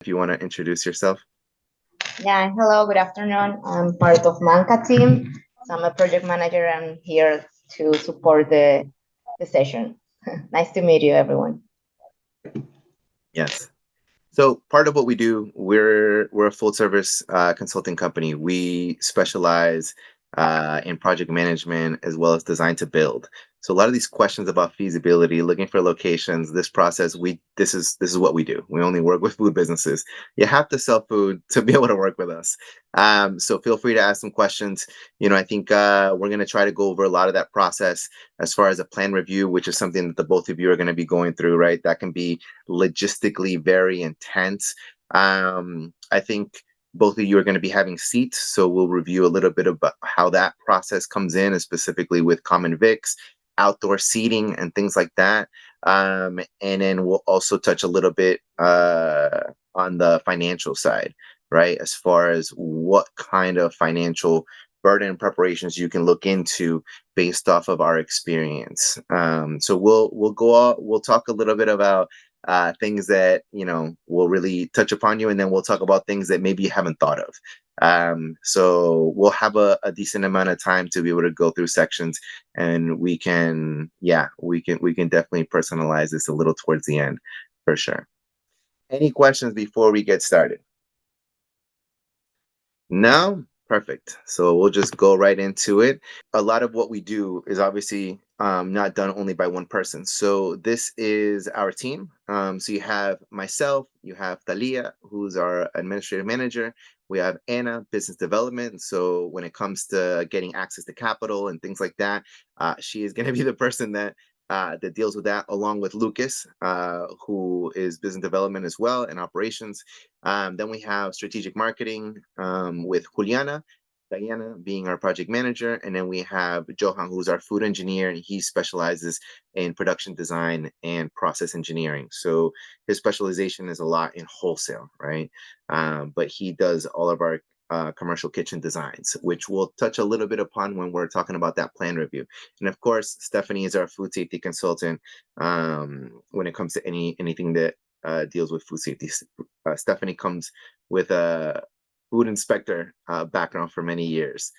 if you want to introduce yourself. Yeah, hello, good afternoon. I'm part of MANKA team. So I'm a project manager. I'm here to support the session. Nice to meet you, everyone. Yes. So part of what we do, we're a full service consulting company. We specialize in project management as well as design to build. So a lot of these questions about feasibility, looking for locations, this process, this is what we do. We only work with food businesses. You have to sell food to be able to work with us. So feel free to ask some questions. I think we're going to try to go over a lot of that process as far as a plan review, which is something that the both of you are going to be going through, right? That can be logistically very intense. I think both of you are going to be having seats, so we'll review a little bit about how that process comes in, and specifically with common vics, outdoor seating, and things like that. And then we'll also touch a little bit on the financial side, right? As far as what kind of financial burden preparations you can look into based off of our experience. So we'll talk a little bit about things that will really touch upon you, and then we'll talk about things that maybe you haven't thought of. So we'll have a decent amount of time to be able to go through sections, and we can definitely personalize this a little towards the end for sure. Any questions before we get started? No? Perfect. So we'll just go right into it. A lot of what we do is obviously not done only by one person. So this is our team. So you have myself, you have Talia, who's our administrative manager. We have Anna, business development. So when it comes to getting access to capital and things like that, she is going to be the person that deals with that, along with Lucas, who is business development as well and operations. Then we have strategic marketing with Juliana, Diana being our project manager, and then we have Johan, who's our food engineer, and he specializes in production design and process engineering. So his specialization is a lot in wholesale, right? But he does all of our commercial kitchen designs, which we'll touch a little bit upon when we're talking about that plan review. And of course, Stephanie is our food safety consultant when it comes to anything that deals with food safety. Stephanie comes with a food inspector background for many years.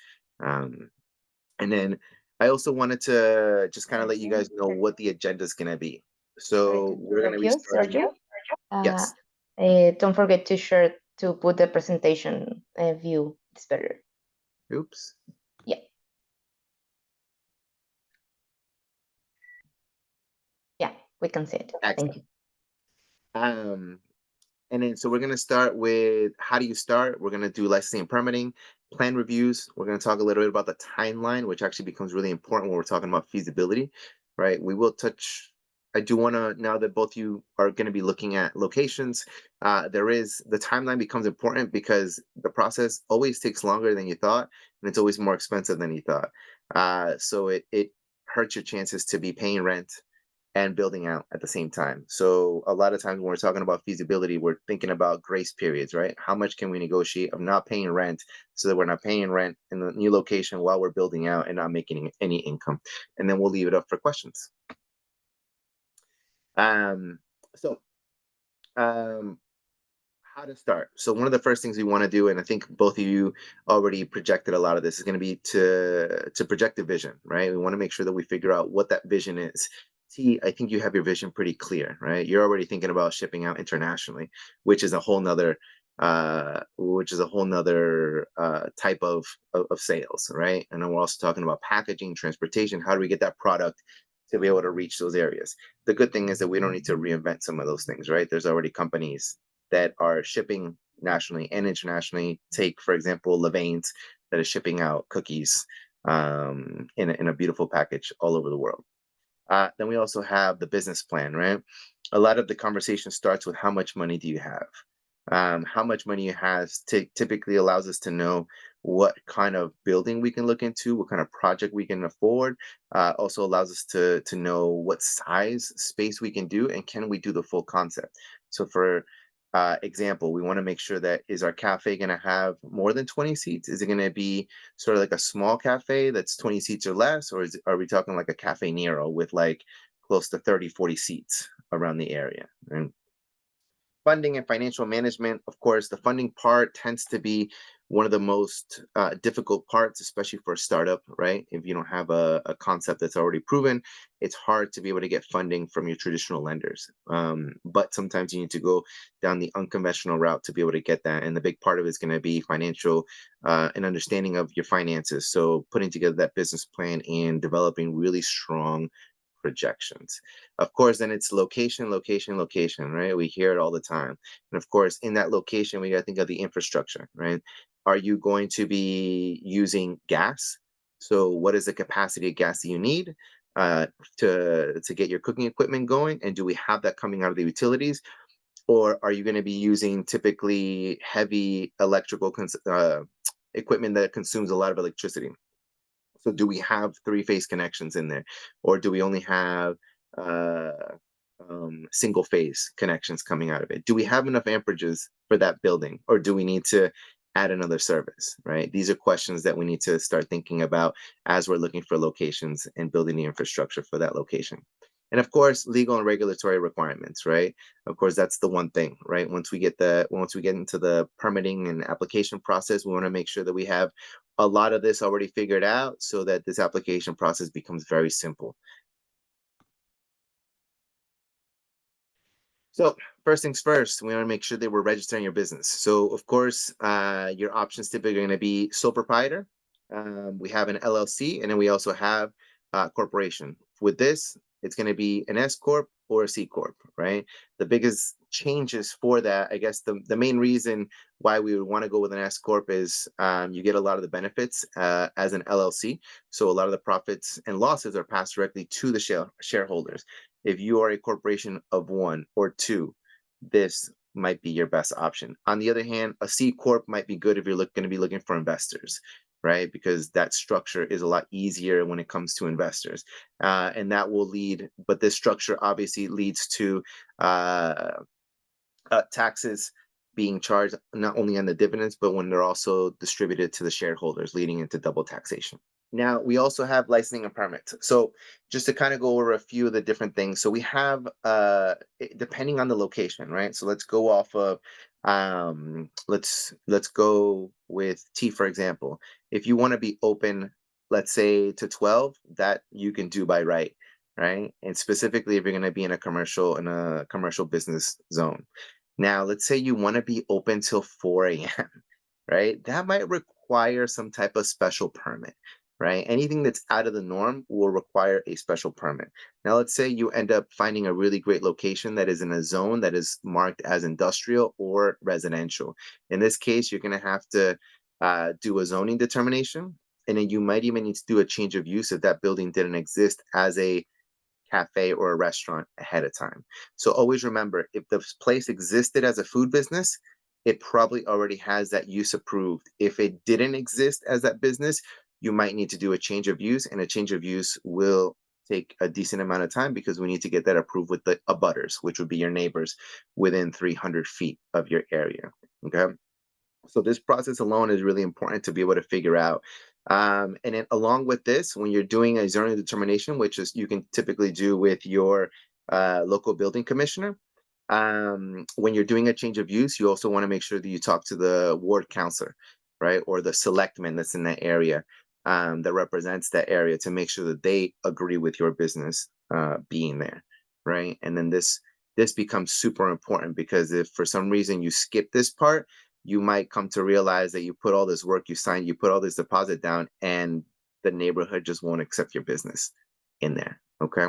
Um, and then I also wanted to just kind of let you guys know what the agenda is going to be. Sorry to So we're going to interrupt be you, starting. Sergio. Uh, Yes. don't forget to share to put the presentation view. It's better. Oops. Yeah, yeah, we can see it. Thank Excellent. you. Um, And then, so we're going to start with how do you start? We're going to do licensing and permitting, plan reviews. We're going to talk a little bit about the timeline, which actually becomes really important when we're talking about feasibility, right? We will touch. I do want to, now that both you are going to be looking at locations, the timeline becomes important because the process always takes longer than you thought, and it's always more expensive than you thought. So it hurts your chances to be paying rent and building out at the same time. So a lot of times when we're talking about feasibility, we're thinking about grace periods, right? How much can we negotiate of not paying rent so that we're not paying rent in the new location while we're building out and not making any income? And then we'll leave it up for questions. Um, so um, how to start. So one of the first things we want to do, and I think both of you already projected a lot of this, is going to be to project a vision, right? We want to make sure that we figure out what that vision is. T, I think you have your vision pretty clear, right? You're already thinking about shipping out internationally, which is a whole nother type of sales, right? And then we're also talking about packaging, transportation. How do we get that product to be able to reach those areas? The good thing is that we don't need to reinvent some of those things, right? There's already companies that are shipping nationally and internationally. Take, for example, Levain's that is shipping out cookies in a beautiful package all over the world. Then we also have the business plan, right? A lot of the conversation starts with how much money do you have? How much money you have typically allows us to know what kind of building we can look into, what kind of project we can afford. Also allows us to know what size space we can do, and can we do the full concept. So for example, we want to make sure that, is our cafe going to have more than 20 seats? Is it going to be sort of like a small cafe that's 20 seats or less? Or are we talking like a Cafe Nero with like close to 30, 40 seats around the area? And Funding and financial management, of course, the funding part tends to be one of the most difficult parts, especially for a startup, right? If you don't have a concept that's already proven, it's hard to be able to get funding from your traditional lenders. But sometimes you need to go down the unconventional route to be able to get that. And the big part of it is going to be financial and understanding of your finances. So putting together that business plan and developing really strong projections. Of course, then it's location, location, location, right? We hear it all the time. And of course, in that location, we got to think of the infrastructure, right? Are you going to be using gas? So, what is the capacity of gas that you need to get your cooking equipment going? And do we have that coming out of the utilities? Or are you going to be using typically heavy electrical equipment that consumes a lot of electricity? So do we have three-phase connections in there, or do we only have uh, single phase connections coming out of it? Do we have enough amperages for that building, or do we need to add another service? Right. These are questions that we need to start thinking about as we're looking for locations and building the infrastructure for that location. And of course, legal and regulatory requirements, right? Of course, that's the one thing, right? Once we get into the permitting and application process, we want to make sure that we have a lot of this already figured out so that this application process becomes very simple. So first things first, we want to make sure that we're registering your business. So of course, your options typically are going to be sole proprietor. We have an LLC, and then we also have corporation. With this, it's going to be an S corp or a C corp, right? The biggest changes for that, I guess, the main reason why we would want to go with an S corp is you get a lot of the benefits as an LLC. So a lot of the profits and losses are passed directly to the shareholders. If you are a corporation of one or two, this might be your best option. On the other hand, a C corp might be good if you're going to be looking for investors, right? Because that structure is a lot easier when it comes to investors, and that will lead. But this structure obviously leads to uh, taxes being charged not only on the dividends, but when they're also distributed to the shareholders, leading into double taxation. Now, we also have licensing and permits. So, just to kind of go over a few of the different things. So, we have, depending on the location, right? So, let's go off of, let's go with T for example. If you want to be open, let's say to 12, that you can do by right, right? And specifically, if you're going to be in a commercial business zone. Now, let's say you want to be open till 4 a.m., right? That might require some type of special permit, right? Anything that's out of the norm will require a special permit. Now, let's say you end up finding a really great location that is in a zone that is marked as industrial or residential. In this case, you're going to have to do a zoning determination, and then you might even need to do a change of use if that building didn't exist as a cafe or a restaurant ahead of time. So always remember, if the place existed as a food business, it probably already has that use approved. If it didn't exist as that business, you might need to do a change of use, and a change of use will take a decent amount of time because we need to get that approved with the abutters, which would be your neighbors within 300 feet of your area. Okay. So this process alone is really important to be able to figure out. And then along with this, when you're doing a zoning determination, which is you can typically do with your local building commissioner, when you're doing a change of use, you also want to make sure that you talk to the ward counselor, right, or the selectman that's in that area that represents that area to make sure that they agree with your business being there, right? And then this becomes super important because if for some reason you skip this part, you might come to realize that you put all this work, you signed, you put all this deposit down, and the neighborhood just won't accept your business in there. Okay.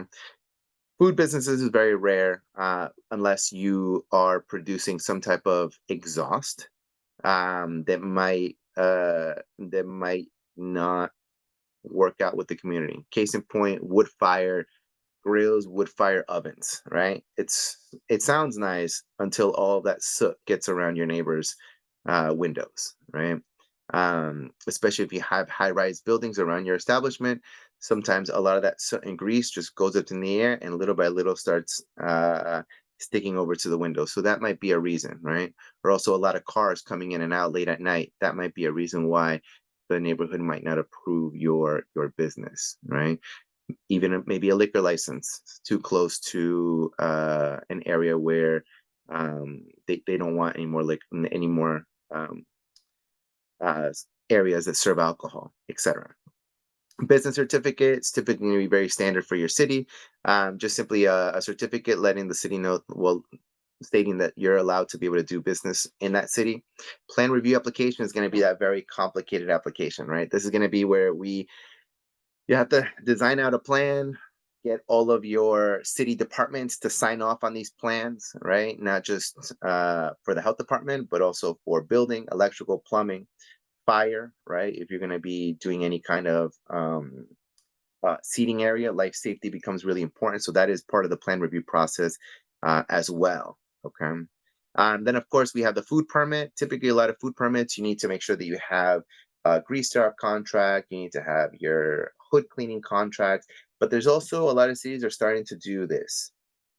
Food businesses is very rare unless you are producing some type of exhaust that might not work out with the community. Case in point, wood fire grills, wood fire ovens, right? It sounds nice until all of that soot gets around your neighbor's windows, right? Especially if you have high-rise buildings around your establishment, sometimes a lot of that soot and grease just goes up in the air and little by little starts sticking over to the window. So that might be a reason, right? Or also a lot of cars coming in and out late at night. That might be a reason why the neighborhood might not approve your business, right? Even maybe a liquor license too close to an area where They don't want any more any more uh, areas that serve alcohol, etc. Business certificates typically going to be very standard for your city. Just simply a certificate letting the city know, well, stating that you're allowed to be able to do business in that city. Plan review application is going to be that very complicated application, right? This is going to be where you have to design out a plan, get all of your city departments to sign off on these plans, right? Not just for the health department, but also for building, electrical, plumbing, fire, right? If you're going to be doing any kind of seating area, life safety becomes really important. So that is part of the plan review process as well. Okay. Then, of course, we have the food permit. Typically, a lot of food permits, you need to make sure that you have a grease trap contract. You need to have your hood cleaning contract. But there's also a lot of cities are starting to do this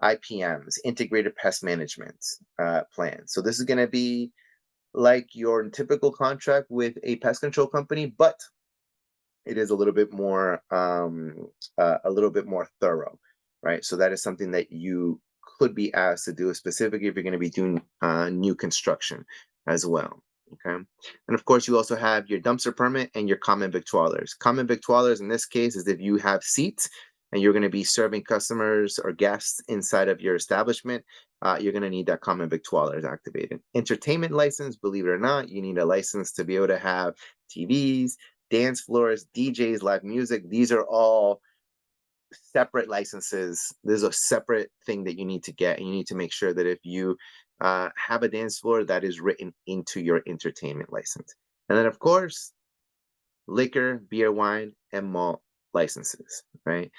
IPMs, integrated pest management plan. So this is going to be like your typical contract with a pest control company, but it is a little bit more thorough, right? So that is something that you could be asked to do, specifically if you're going to be doing new construction as well. Okay, and of course you also have your dumpster permit and your common victualers. Common victualers in this case is if you have seats and you're going to be serving customers or guests inside of your establishment, you're going to need that common victualers activated. Entertainment license, believe it or not, you need a license to be able to have TVs, dance floors, DJs, live music. These are all separate licenses. There's a separate thing that you need to get, and you need to make sure that if you have a dance floor, that is written into your entertainment license. And then, of course, liquor, beer, wine, and malt licenses, right?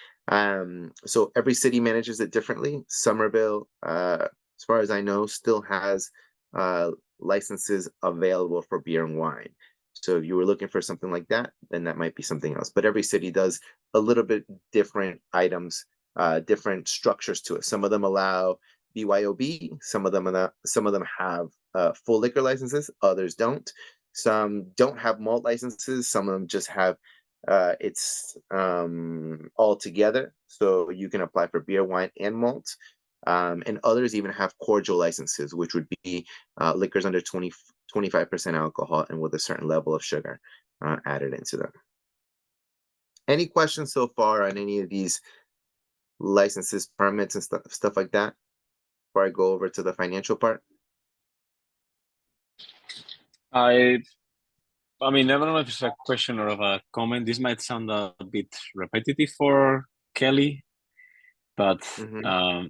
So every city manages it differently. Somerville, as far as I know, still has licenses available for beer and wine. So if you were looking for something like that, then that might be something else. But every city does a little bit different items, different structures to it. Some of them allow BYOB. Some of them have full liquor licenses. Others don't. Some don't have malt licenses. Some of them just have it's all together. So you can apply for beer, wine, and malt. And others even have cordial licenses, which would be liquors under 25% alcohol and with a certain level of sugar added into them. Any questions so far on any of these licenses, permits, and stuff like that before I go over to the financial part? I I mean, I don't know if it's a question or of a comment. This might sound a bit repetitive for Kelly, but Mm-hmm.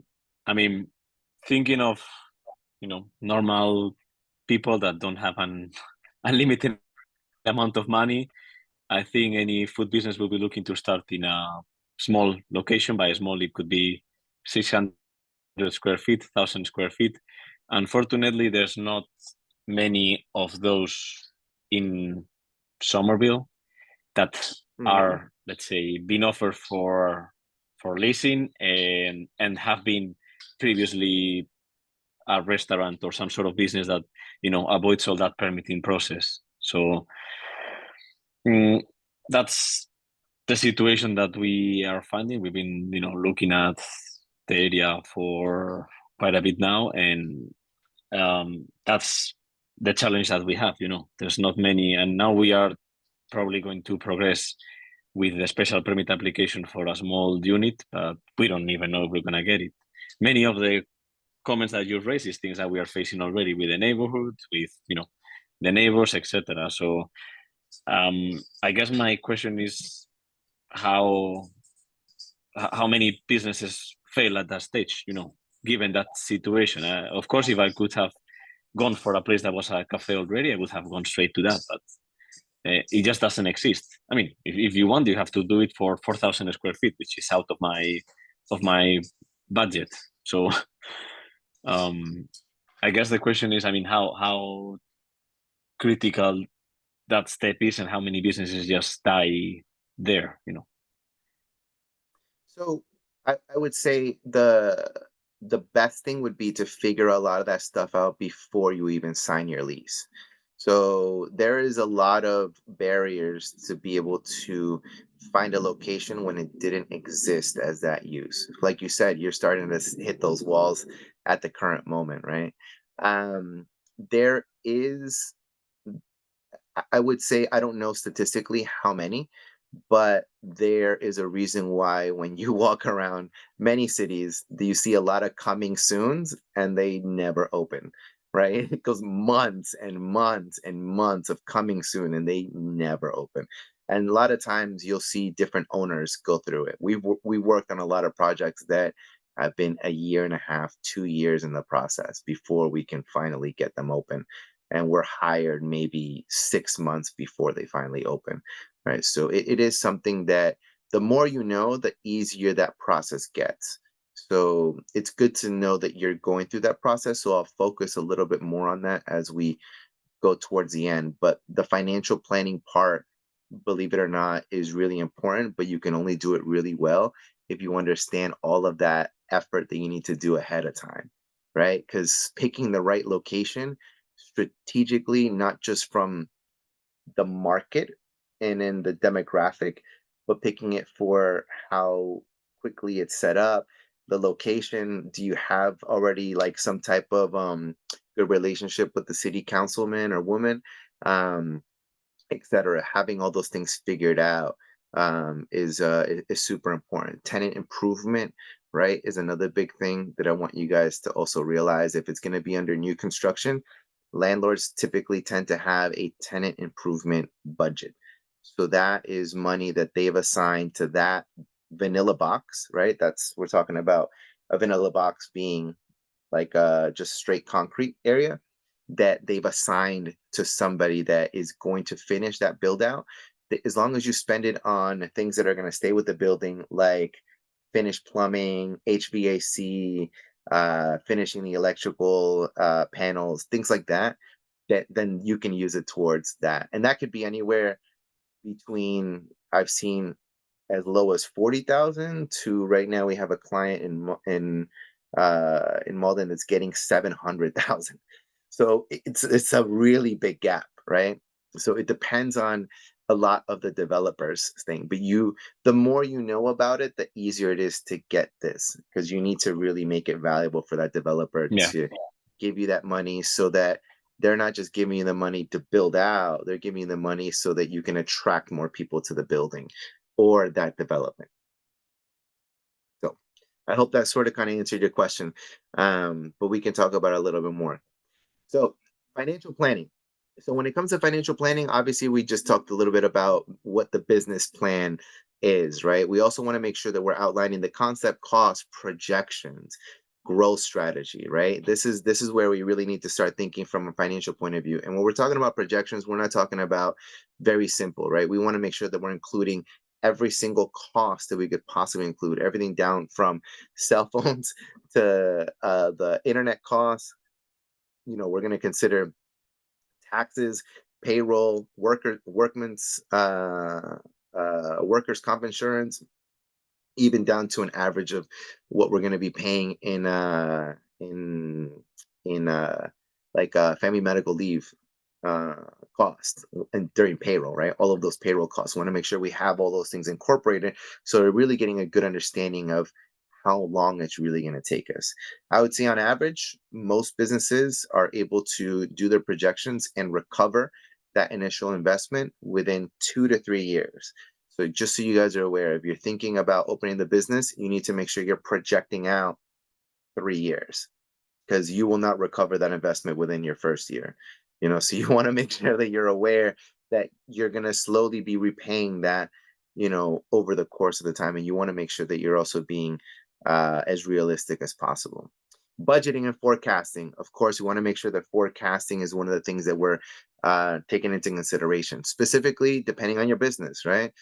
I mean, thinking of normal people that don't have an unlimited amount of money, I think any food business will be looking to start in a small location. By small, it could be 600 square feet, 1,000 square feet. Unfortunately, there's not many of those in Somerville that Mm-hmm. are, let's say, being offered for leasing and have been previously a restaurant or some sort of business that avoids all that permitting process. So that's the situation that we are finding. We've been looking at the area for quite a bit now, and that's the challenge that we have. There's not many, and now we are probably going to progress with the special permit application for a small unit, but we don't even know if we're going to get it. Many of the comments that you raised is things that we are facing already with the neighborhood, with the neighbors, etc. So I guess my question is how how many businesses fail at that stage, given that situation. Of course, if I could have gone for a place that was a cafe already, I would have gone straight to that, but it just doesn't exist. I mean, if you want, you have to do it for 4,000 square feet, which is out of my budget. So I guess the question is, I mean, how critical that step is, and how many businesses just die there. So I would say the best thing would be to figure a lot of that stuff out before you even sign your lease. So there is a lot of barriers to be able to find a location when it didn't exist as that use. Like you said, you're starting to hit those walls at the current moment, right? There is, I would say, I don't know statistically how many, but there is a reason why when you walk around many cities, do you see a lot of coming soons and they never open, right? It goes months and months and months of coming soon and they never open. And a lot of times you'll see different owners go through it. We worked on a lot of projects that have been a year and a half, 2 years in the process before we can finally get them open. And we're hired maybe 6 months before they finally open, right? So it is something that the more you know, the easier that process gets. So it's good to know that you're going through that process. So I'll focus a little bit more on that as we go towards the end. But the financial planning part, believe it or not, is really important, but you can only do it really well if you understand all of that effort that you need to do ahead of time, right? Because picking the right location strategically, not just from the market and in the demographic, but picking it for how quickly it's set up, the location. Do you have already like some type of good relationship with the city councilman or woman, um, etc. Having all those things figured out is super important. Tenant improvement, right, is another big thing that I want you guys to also realize. If it's going to be under new construction, landlords typically tend to have a tenant improvement budget. So that is money that they've assigned to that vanilla box, right? That's, we're talking about a vanilla box being like just straight concrete area that they've assigned to somebody that is going to finish that build out. As long as you spend it on things that are going to stay with the building, like finished plumbing, HVAC, finishing the electrical panels, things like that, that then you can use it towards that. And that could be anywhere between, I've seen as low as 40,000 to right now we have a client in Malden that's getting 700,000. So it's a really big gap, right? So it depends on a lot of the developers thing, but the more you know about it, the easier it is to get this, because you need to really make it valuable for that developer Yeah. to give you that money, so that they're not just giving you the money to build out, they're giving you the money so that you can attract more people to the building or that development. So I hope that sort of kind of answered your question. But we can talk about it a little bit more. So financial planning. So when it comes to financial planning, obviously we just talked a little bit about what the business plan is, right? We also want to make sure that we're outlining the concept, cost, projections, growth strategy, right? This is where we really need to start thinking from a financial point of view. And when we're talking about projections, we're not talking about very simple, right? We want to make sure that we're including every single cost that we could possibly include, everything down from cell phones to the internet costs. We're going to consider taxes, payroll, workers' comp insurance, even down to an average of what we're going to be paying in like family medical leave uh, cost and during payroll, right? All of those payroll costs. We want to make sure we have all those things incorporated, so we're really getting a good understanding of how long it's really going to take us. I would say on average, most businesses are able to do their projections and recover that initial investment within 2 to 3 years. So just so you guys are aware, if you're thinking about opening the business, you need to make sure you're projecting out 3 years, because you will not recover that investment within your first year. So you want to make sure that you're aware that you're going to slowly be repaying that, over the course of the time. And you want to make sure that you're also being as realistic as possible. Budgeting and forecasting. Of course, we want to make sure that forecasting is one of the things that we're taking into consideration, specifically depending on your business, right?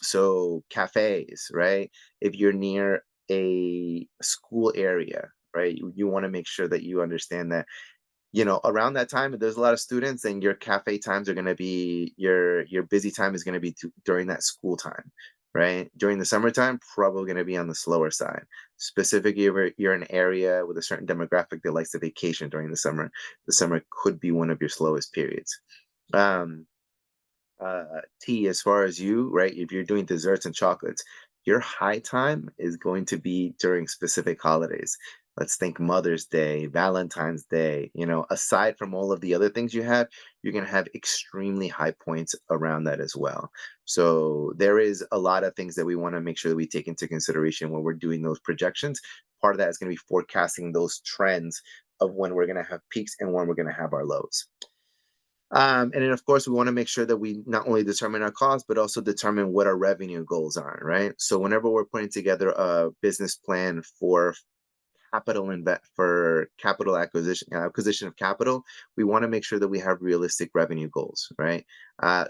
So cafes, right? If you're near a school area, right? You want to make sure that you understand that, around that time, if there's a lot of students, then your cafe times are going to be your busy time is going to be during that school time, right? During the summertime, probably going to be on the slower side. Specifically, if you're in an area with a certain demographic that likes to vacation during the summer could be one of your slowest periods. Um, Tea, as far as you, right? If you're doing desserts and chocolates, your high time is going to be during specific holidays. Let's think Mother's Day, Valentine's Day. Aside from all of the other things you have, you're going to have extremely high points around that as well. So there is a lot of things that we want to make sure that we take into consideration when we're doing those projections. Part of that is going to be forecasting those trends of when we're going to have peaks and when we're going to have our lows. And then, of course, we want to make sure that we not only determine our costs, but also determine what our revenue goals are, right? So whenever we're putting together a business plan for capital acquisition of capital, we want to make sure that we have realistic revenue goals, right?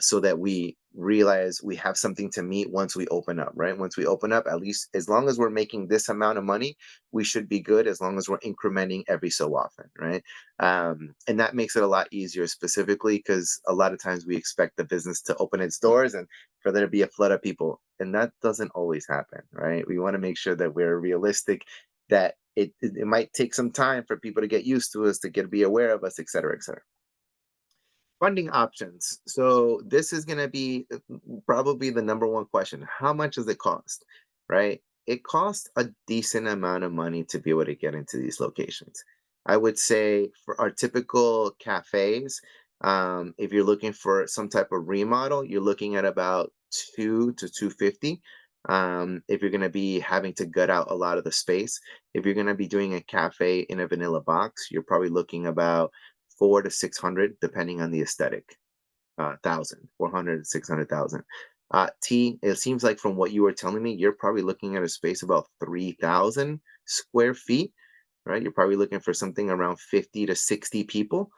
So that we realize we have something to meet once we open up, right? Once we open up, at least as long as we're making this amount of money, we should be good as long as we're incrementing every so often, right? And that makes it a lot easier, specifically because a lot of times we expect the business to open its doors and for there to be a flood of people, and that doesn't always happen, right? We want to make sure that we're realistic, that it might take some time for people to get used to us, to be aware of us, et cetera, et cetera. Funding options. So this is going to be probably the number one question. How much does it cost? Right? It costs a decent amount of money to be able to get into these locations. I would say for our typical cafes, if you're looking for some type of remodel, you're looking at about 2 to 250. If you're going to be having to gut out a lot of the space, if you're going to be doing a cafe in a vanilla box, you're probably looking about 4 to 600, depending on the aesthetic. 1,000, 400 to 600,000. T, it seems like from what you were telling me, you're probably looking at a space about 3,000 square feet, right? You're probably looking for something around 50 to 60 people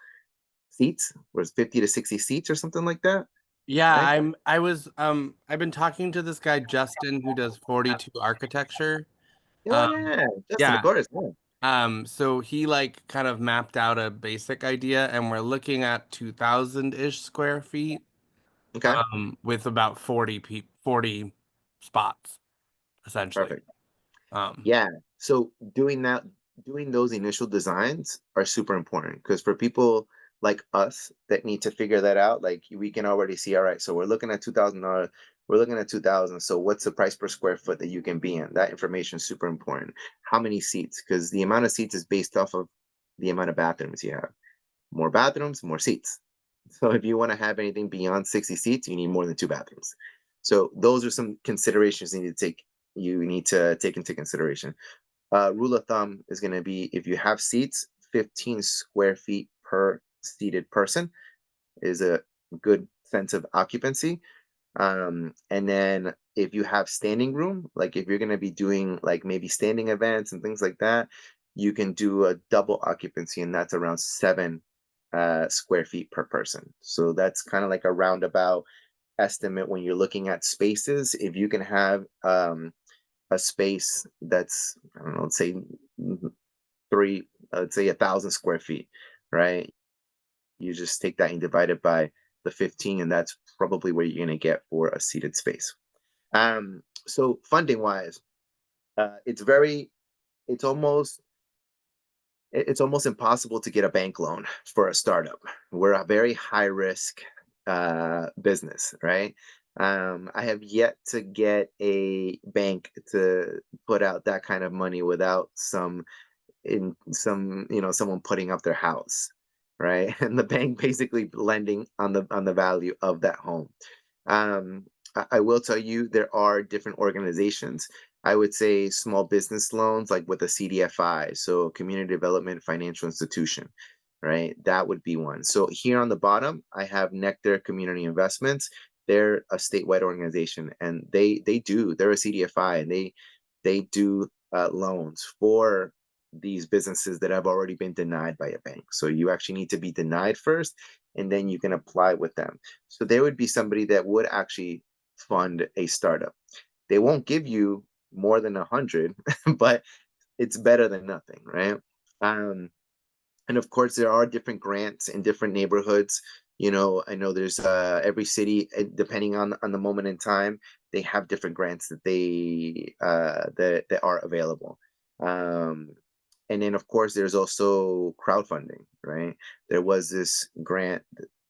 seats, or 50 to 60 seats or something like that, Yeah, right? I've been talking to this guy Justin who does 42 architecture. Oh Um yeah, Justin, of yeah. course. Yeah. So he like kind of mapped out a basic idea and we're looking at 2,000-ish square feet Okay, with about 40 spots essentially. perfect. Um Yeah. So doing those initial designs are super important, because for people like us that need to figure that out, like we can already see, all right, so we're looking at $2,000, we're looking at 2,000. So what's the price per square foot that you can be in? That information is super important. How many seats? Because the amount of seats is based off of the amount of bathrooms you have. More bathrooms, more seats. So if you want to have anything beyond 60 seats, you need more than two bathrooms. So those are some considerations you need to take into consideration. Rule of thumb is going to be, if you have seats, 15 square feet per seated person is a good sense of occupancy. And then if you have standing room, like if you're going to be doing like maybe standing events and things like that, you can do a double occupancy, and that's around 7 square feet per person. So that's kind of like a roundabout estimate when you're looking at spaces. If you can have a space that's, I don't know, let's say let's say 1,000 square feet, right? You just take that and divide it by the 15, and that's probably where you're going to get for a seated space. So funding wise, it's very, it's almost, it's almost impossible to get a bank loan for a startup. We're a very high risk business, right? I have yet to get a bank to put out that kind of money without someone putting up their house, right? And the bank basically lending on the value of that home. I will tell you, there are different organizations. I would say small business loans, like with a CDFI, so Community Development Financial Institution, right? That would be one. So here on the bottom, I have Nectar Community Investments. They're a statewide organization, and they're a CDFI, and they do loans for these businesses that have already been denied by a bank. So you actually need to be denied first, and then you can apply with them. So there would be somebody that would actually fund a startup. They won't give you more than 100, but it's better than nothing, right? Um, and of course, there are different grants in different neighborhoods. I know there's every city, depending on the moment in time, they have different grants that are available. Um, and then, of course, there's also crowdfunding, right? There was this grant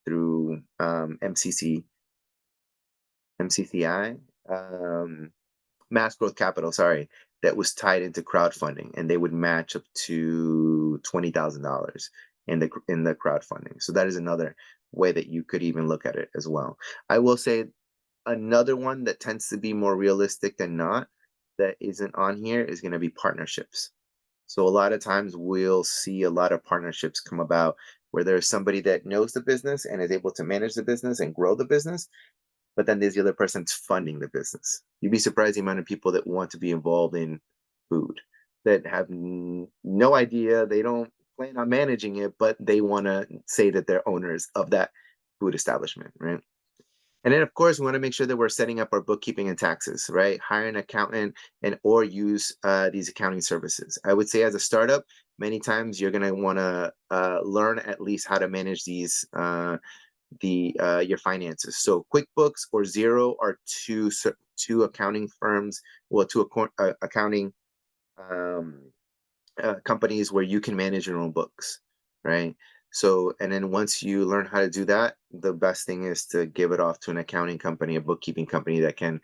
through MCCI. mass growth capital, sorry, that was tied into crowdfunding, and they would match up to $20,000 in the crowdfunding. So that is another way that you could even look at it as well. I will say another one that tends to be more realistic than not that isn't on here is going to be partnerships. So a lot of times we'll see a lot of partnerships come about where there's somebody that knows the business and is able to manage the business and grow the business, but then there's the other person's funding the business. You'd be surprised the amount of people that want to be involved in food that have no idea, they don't plan on managing it, but they want to say that they're owners of that food establishment, right? And then, of course, we want to make sure that we're setting up our bookkeeping and taxes, right? Hire an accountant and or use these accounting services. I would say as a startup, many times you're going to want to learn at least how to manage these your finances. So QuickBooks or Xero are two accounting firms, well, two accounting um, companies where you can manage your own books, right? So, and then once you learn how to do that, the best thing is to give it off to an accounting company, a bookkeeping company that can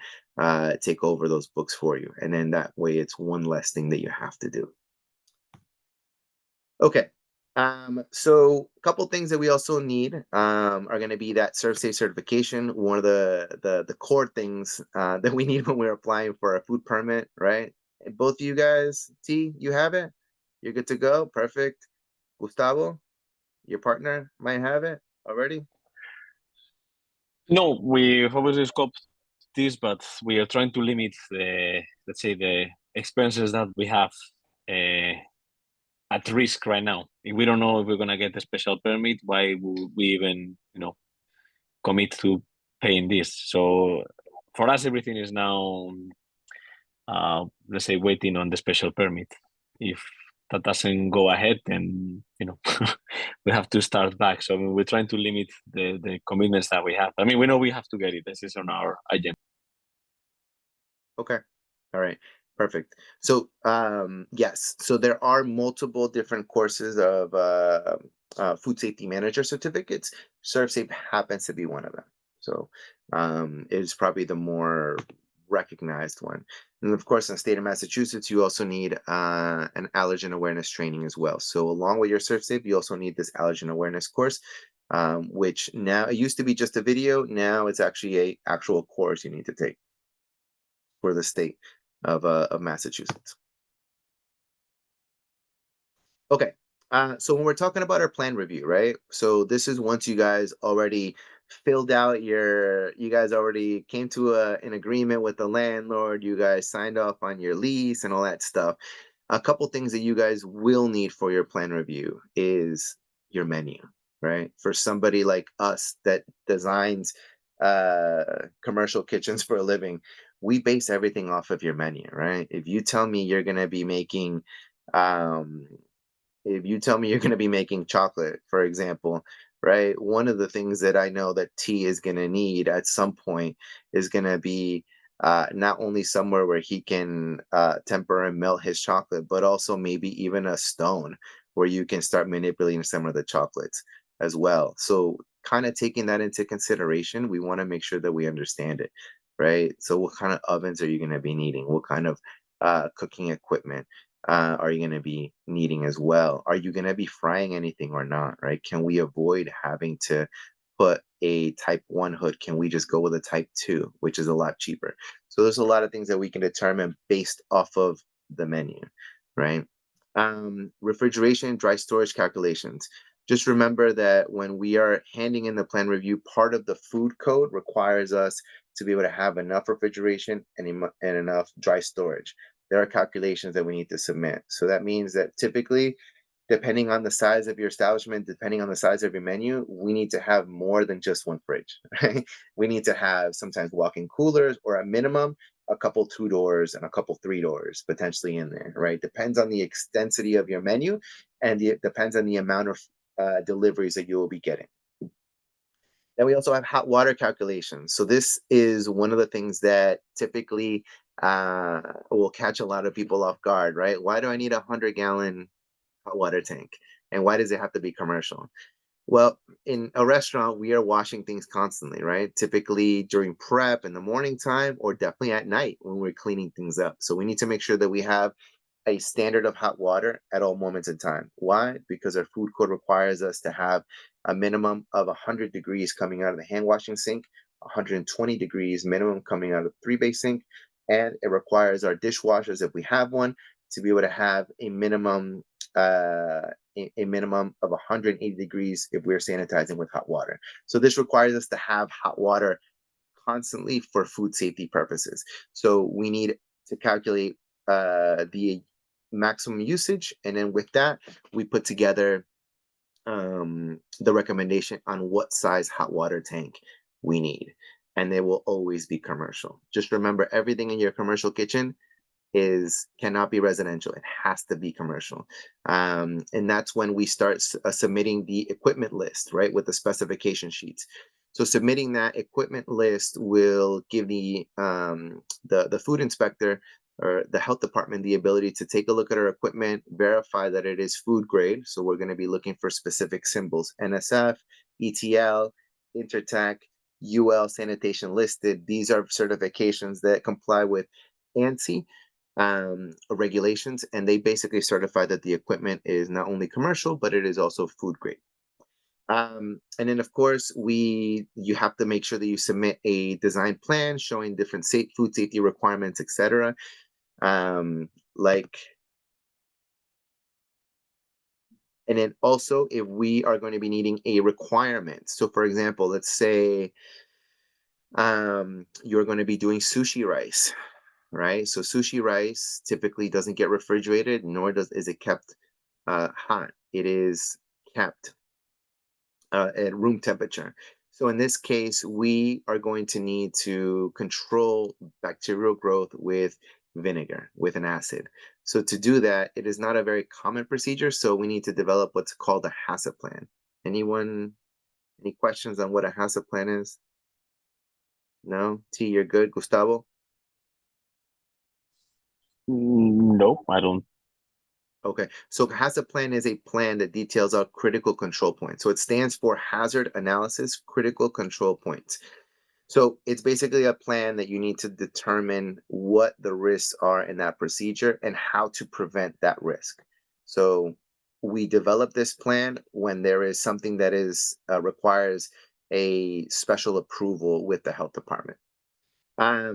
take over those books for you. And then that way it's one less thing that you have to do. Okay. So a couple things that we also need are going to be that ServSafe certification. One of the core things that we need when we're applying for a food permit, right? And both of you guys, T, you have it? You're good to go? Perfect. Gustavo, your partner might have it already? No, we've obviously scoped this, but we are trying to limit let's say, the expenses that we have at risk right now. If we don't know if we're gonna get a special permit, why would we even, commit to paying this? So for us, everything is now, let's say, waiting on the special permit. If that doesn't go ahead, then we have to start back. So we're trying to limit the commitments that we have. I mean, we know we have to get it. This is on our agenda. Okay. All right. Perfect. So, yes, so there are multiple different courses of food safety manager certificates. ServSafe happens to be one of them. So, it is probably the more recognized one. And of course, in the state of Massachusetts, you also need an allergen awareness training as well. So, along with your ServSafe, you also need this allergen awareness course, which now it used to be just a video. Now it's actually a actual course you need to take for the state of Massachusetts. Okay, so when we're talking about our plan review, right? So this is once you guys already filled out you guys already came to an agreement with the landlord, you guys signed off on your lease and all that stuff. A couple things that you guys will need for your plan review is your menu, right? For somebody like us that designs commercial kitchens for a living, we base everything off of your menu, right? If you tell me you're going to be making um if you tell me you're going to be making chocolate, for example, right? One of the things that I know that T is going to need at some point is going to be not only somewhere where he can temper and melt his chocolate, but also maybe even a stone where you can start manipulating some of the chocolates as well. So, kind of taking that into consideration, we want to make sure that we understand it, right? So, what kind of ovens are you going to be needing? What kind of cooking equipment? Are you going to be needing as well? Are you going to be frying anything or not, right? Can we avoid having to put a type 1 hood? Can we just go with a type 2, which is a lot cheaper? So there's a lot of things that we can determine based off of the menu, right? Refrigeration, dry storage calculations. Just remember that when we are handing in the plan review, part of the food code requires us to be able to have enough refrigeration and enough dry storage. There are calculations that we need to submit. So that means that typically, depending on the size of your establishment, depending on the size of your menu, we need to have more than just one fridge, right? We need to have sometimes walk-in coolers, or a minimum, a couple 2 doors and a couple 3 doors potentially in there, right? Depends on the extensity of your menu, and it depends on the amount of deliveries that you will be getting. Then we also have hot water calculations. So this is one of the things that typically will catch a lot of people off guard, right? Why do I need a 100-gallon hot water tank? And why does it have to be commercial? Well, in a restaurant, we are washing things constantly, right? Typically during prep in the morning time, or definitely at night when we're cleaning things up. So we need to make sure that we have a standard of hot water at all moments in time. Why? Because our food code requires us to have a minimum of 100 degrees coming out of the hand washing sink, 120 degrees minimum coming out of the three-bay sink, and it requires our dishwashers, if we have one, to be able to have a minimum a minimum of 180 degrees if we're sanitizing with hot water. So this requires us to have hot water constantly for food safety purposes. So we need to calculate the maximum usage, and then with that, we put together the recommendation on what size hot water tank we need. And they will always be commercial. Just remember, everything in your commercial kitchen cannot be residential. It has to be commercial. And that's when we start submitting the equipment list, right, with the specification sheets. So submitting that equipment list will give the food inspector or the health department the ability to take a look at our equipment, verify that it is food grade. So we're going to be looking for specific symbols: NSF, ETL, Intertech, UL, sanitation listed. These are certifications that comply with ANSI regulations, and they basically certify that the equipment is not only commercial, but it is also food grade. And then of course, you have to make sure that you submit a design plan showing different food safety requirements, etc. Like, and then also if we are going to be needing a requirement. So for example, let's say you're going to be doing sushi rice, right? So sushi rice typically doesn't get refrigerated, nor is it kept hot. It is kept at room temperature. So in this case, we are going to need to control bacterial growth with vinegar, with an acid. So to do that, it is not a very common procedure. So we need to develop what's called a HACCP plan. Any questions on what a HACCP plan is? No? T, you're good. Gustavo? No, I don't. Okay, so HACCP plan is a plan that details out critical control points. So it stands for Hazard Analysis Critical Control Points. So it's basically a plan that you need to determine what the risks are in that procedure and how to prevent that risk. So we develop this plan when there is something that requires a special approval with the health department.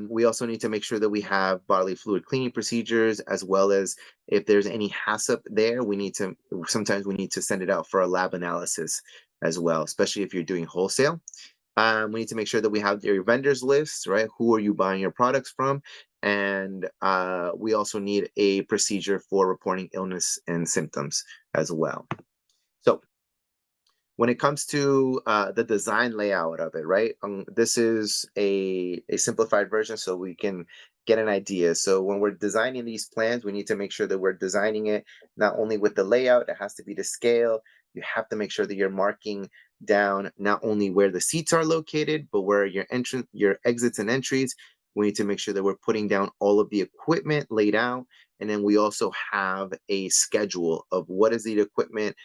We also need to make sure that we have bodily fluid cleaning procedures, as well as if there's any HACCP there, sometimes we need to send it out for a lab analysis as well, especially if you're doing wholesale. We need to make sure that we have your vendors list, right? Who are you buying your products from? And we also need a procedure for reporting illness and symptoms as well. So when it comes to the design layout of it, right? This is a simplified version so we can get an idea. So when we're designing these plans, we need to make sure that we're designing it not only with the layout, it has to be to scale. You have to make sure that you're marking down not only where the seats are located, but where your exits and entries. We need to make sure that we're putting down all of the equipment laid out. And then we also have a schedule of what is the equipment,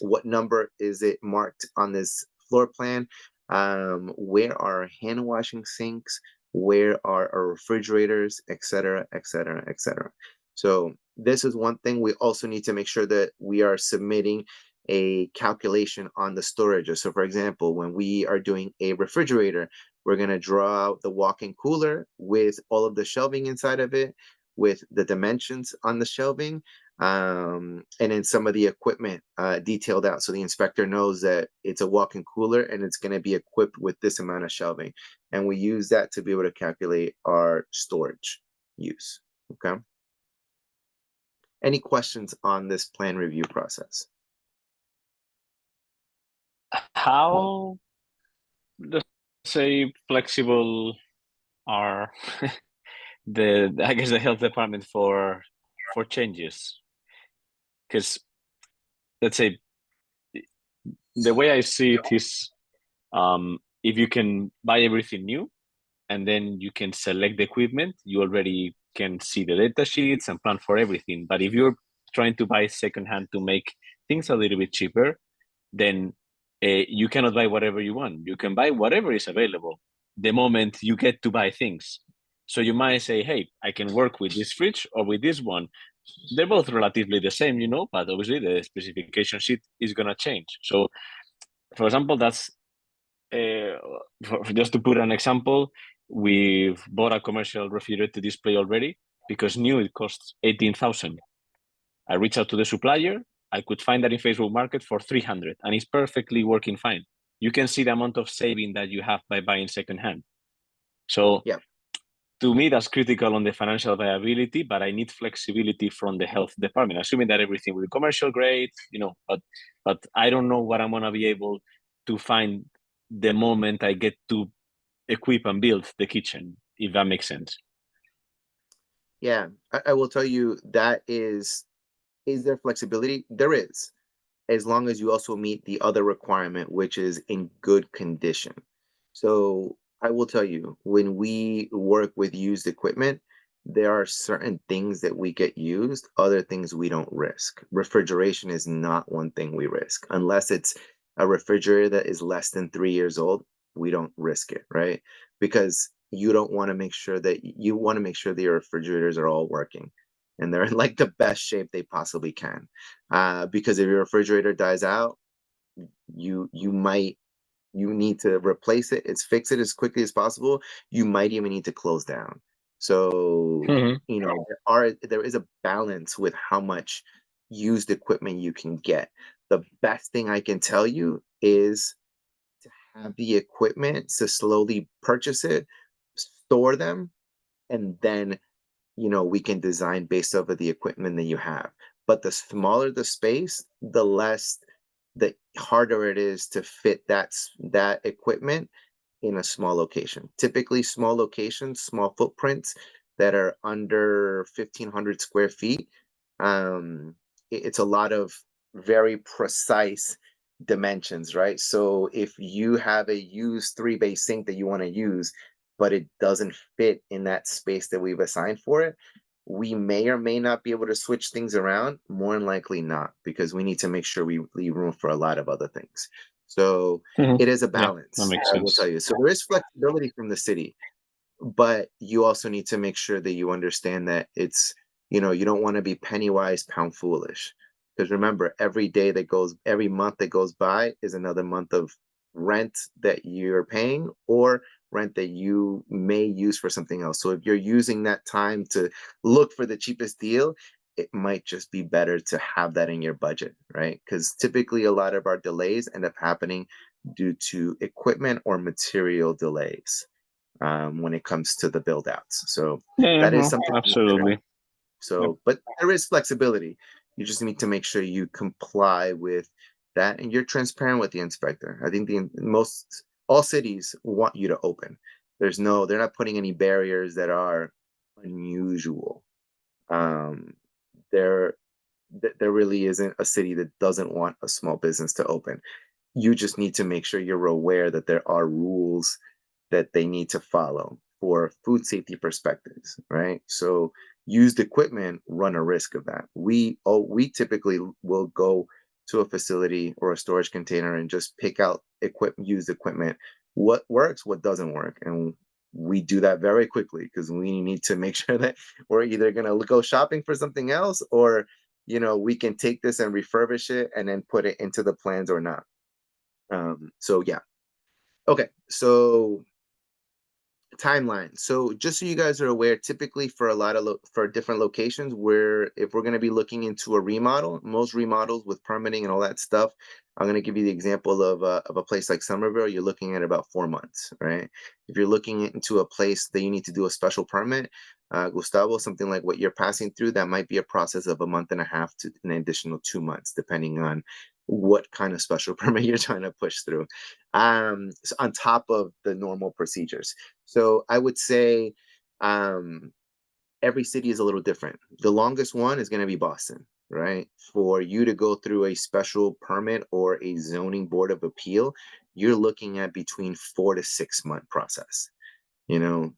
what number is it marked on this floor plan, where are hand washing sinks, where are our refrigerators, etc., etc., etc. So this is one thing. We also need to make sure that we are submitting a calculation on the storage. So for example, when we are doing a refrigerator, we're going to draw out the walk-in cooler with all of the shelving inside of it, with the dimensions on the shelving, and then some of the equipment detailed out, so the inspector knows that it's a walk-in cooler and it's going to be equipped with this amount of shelving, and we use that to be able to calculate our storage use. Okay, any questions on this plan review process? How, let's say, flexible are I guess the health department for changes? Because let's say the way I see it is, if you can buy everything new and then you can select the equipment, you already can see the data sheets and plan for everything. But if you're trying to buy secondhand to make things a little bit cheaper, then you cannot buy whatever you want. You can buy whatever is available the moment you get to buy things. So you might say, hey, I can work with this fridge or with this one. They're both relatively the same, but obviously the specification sheet is going to change. So, for example, that's just to put an example, we've bought a commercial refrigerator display already because new it costs 18,000. I reached out to the supplier. I could find that in Facebook Market for 300, and it's perfectly working fine. You can see the amount of saving that you have by buying secondhand. So Yeah. To me, that's critical on the financial viability, but I need flexibility from the health department, assuming that everything will be commercial grade, but I don't know what I'm gonna be able to find the moment I get to equip and build the kitchen, if that makes sense. Yeah, I will tell you that is there flexibility? There is, as long as you also meet the other requirement, which is in good condition. So I will tell you, when we work with used equipment, there are certain things that we get used, other things we don't risk. Refrigeration is not one thing we risk. Unless it's a refrigerator that is less than 3 years old, we don't risk it, right? Because you don't want to make sure that you want to make sure that your refrigerators are all working and they're in like the best shape they possibly can. Because if your refrigerator dies out, you might you need to replace it. It's fix it as quickly as possible. You might even need to close down. So there is a balance with how much used equipment you can get. The best thing I can tell you is to have the equipment to slowly purchase it, store them, and then we can design based off of the equipment that you have. But the smaller the space, the harder it is to fit that equipment in a small location. Typically, small locations, small footprints that are under 1,500 square feet. It's a lot of very precise dimensions, right? So if you have a used 3-bay sink that you want to use, but it doesn't fit in that space that we've assigned for it, we may or may not be able to switch things around. More than likely not, because we need to make sure we leave room for a lot of other things. So it is a Yeah, that balance, makes I will sense. tell you. So there is flexibility from the city, but you also need to make sure that you understand that you don't want to be penny wise, pound foolish. Because remember, every month that goes by is another month of rent that you're paying or rent that you may use for something else. So if you're using that time to look for the cheapest deal, it might just be better to have that in your budget, right? Because typically a lot of our delays end up happening due to equipment or material delays when it comes to the build outs. So Yeah, that is no, something to consider. absolutely. Yep. So, but there is flexibility. You just need to make sure you comply with that and you're transparent with the inspector. I think all cities want you to open. They're not putting any barriers that are unusual. Um, there, there really isn't a city that doesn't want a small business to open. You just need to make sure you're aware that there are rules that they need to follow for food safety perspectives, right? So used equipment run a risk of that. We typically will go to a facility or a storage container and just pick out used equipment, what works, what doesn't work, and we do that very quickly because we need to make sure that we're either going to go shopping for something else or we can take this and refurbish it and then put it into the plans or not. So yeah. Okay, so timeline. So just so you guys are aware, typically for a lot of for different locations, if we're going to be looking into a remodel, most remodels with permitting and all that stuff, I'm going to give you the example of a place like Somerville. You're looking at about 4 months, right? If you're looking into a place that you need to do a special permit, Gustavo, something like what you're passing through, that might be a process of a month and a half to an additional 2 months, depending on what kind of special permit you're trying to push through. So on top of the normal procedures. So I would say every city is a little different. The longest one is going to be Boston, right? For you to go through a special permit or a zoning board of appeal, you're looking at between 4 to 6 month process.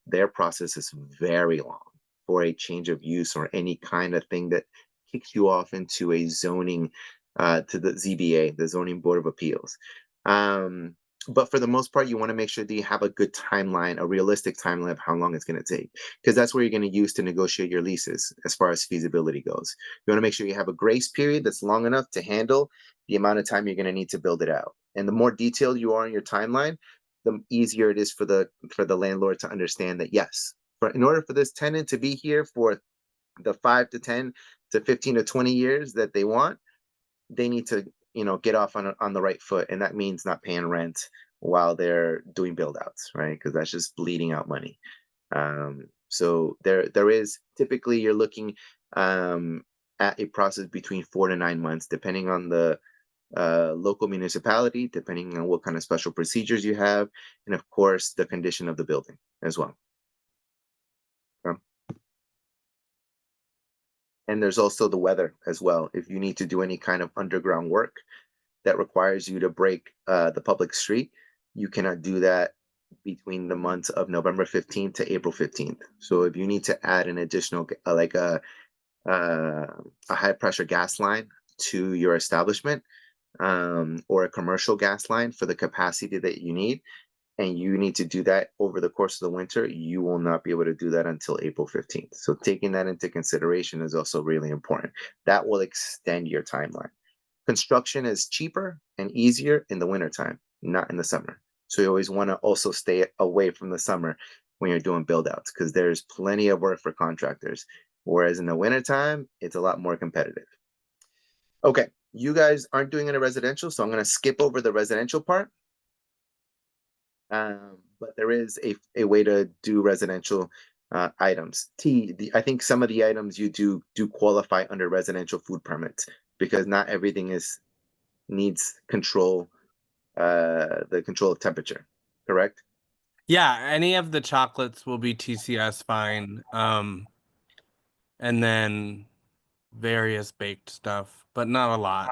Their process is very long for a change of use or any kind of thing that kicks you off into a zoning to the ZBA, the zoning board of appeals. But for the most part, you want to make sure that you have a good timeline, a realistic timeline of how long it's going to take, because that's where you're going to use to negotiate your leases as far as feasibility goes. You want to make sure you have a grace period that's long enough to handle the amount of time you're going to need to build it out. And the more detailed you are in your timeline, the easier it is for the landlord to understand that, yes, in order for this tenant to be here for the 5 to 10 to 15 to 20 years that they want, they need to, get off on the right foot, and that means not paying rent while they're doing build outs, right? Because that's just bleeding out money. So there is typically, you're looking at a process between 4 to 9 months, depending on the local municipality, depending on what kind of special procedures you have, and of course the condition of the building as well. And there's also the weather as well. If you need to do any kind of underground work that requires you to break the public street, you cannot do that between the months of November 15th to April 15th. So if you need to add an additional, like a high pressure gas line to your establishment, or a commercial gas line for the capacity that you need, and you need to do that over the course of the winter, you will not be able to do that until April 15th. So taking that into consideration is also really important. That will extend your timeline. Construction is cheaper and easier in the wintertime, not in the summer. So you always want to also stay away from the summer when you're doing build outs, because there's plenty of work for contractors. Whereas in the wintertime, it's a lot more competitive. Okay, you guys aren't doing any residential, so I'm going to skip over the residential part. But there is a way to do residential items. I think some of the items you do qualify under residential food permits, because not everything needs control, the control of temperature, correct? Yeah, any of the chocolates will be TCS fine. And then various baked stuff, but not a lot.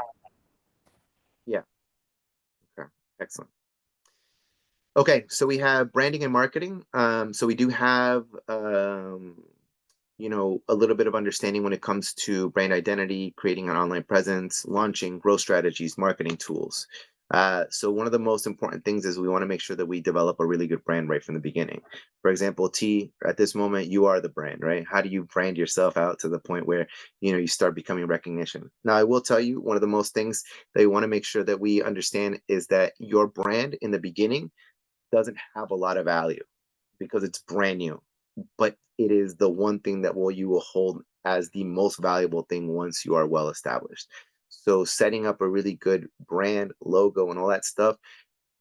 Yeah. Okay. Excellent. Okay, so we have branding and marketing. So we do have a little bit of understanding when it comes to brand identity, creating an online presence, launching growth strategies, marketing tools. So one of the most important things is we want to make sure that we develop a really good brand right from the beginning. For example, T, at this moment, you are the brand, right? How do you brand yourself out to the point where, you start becoming recognition? Now, I will tell you, one of the most things that we want to make sure that we understand is that your brand in the beginning doesn't have a lot of value because it's brand new, but it is the one thing that you will hold as the most valuable thing once you are well established. So setting up a really good brand logo and all that stuff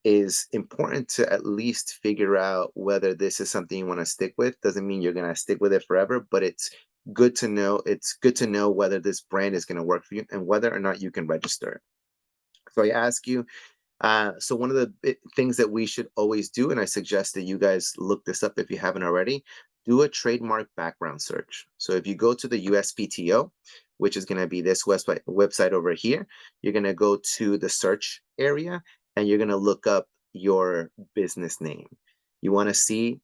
is important to at least figure out whether this is something you want to stick with. Doesn't mean you're going to stick with it forever, but it's good to know. It's good to know whether this brand is going to work for you and whether or not you can register it. So I ask you, so one of the things that we should always do, and I suggest that you guys look this up if you haven't already, do a trademark background search. So if you go to the USPTO, which is going to be this website over here, you're going to go to the search area and you're going to look up your business name. You want to see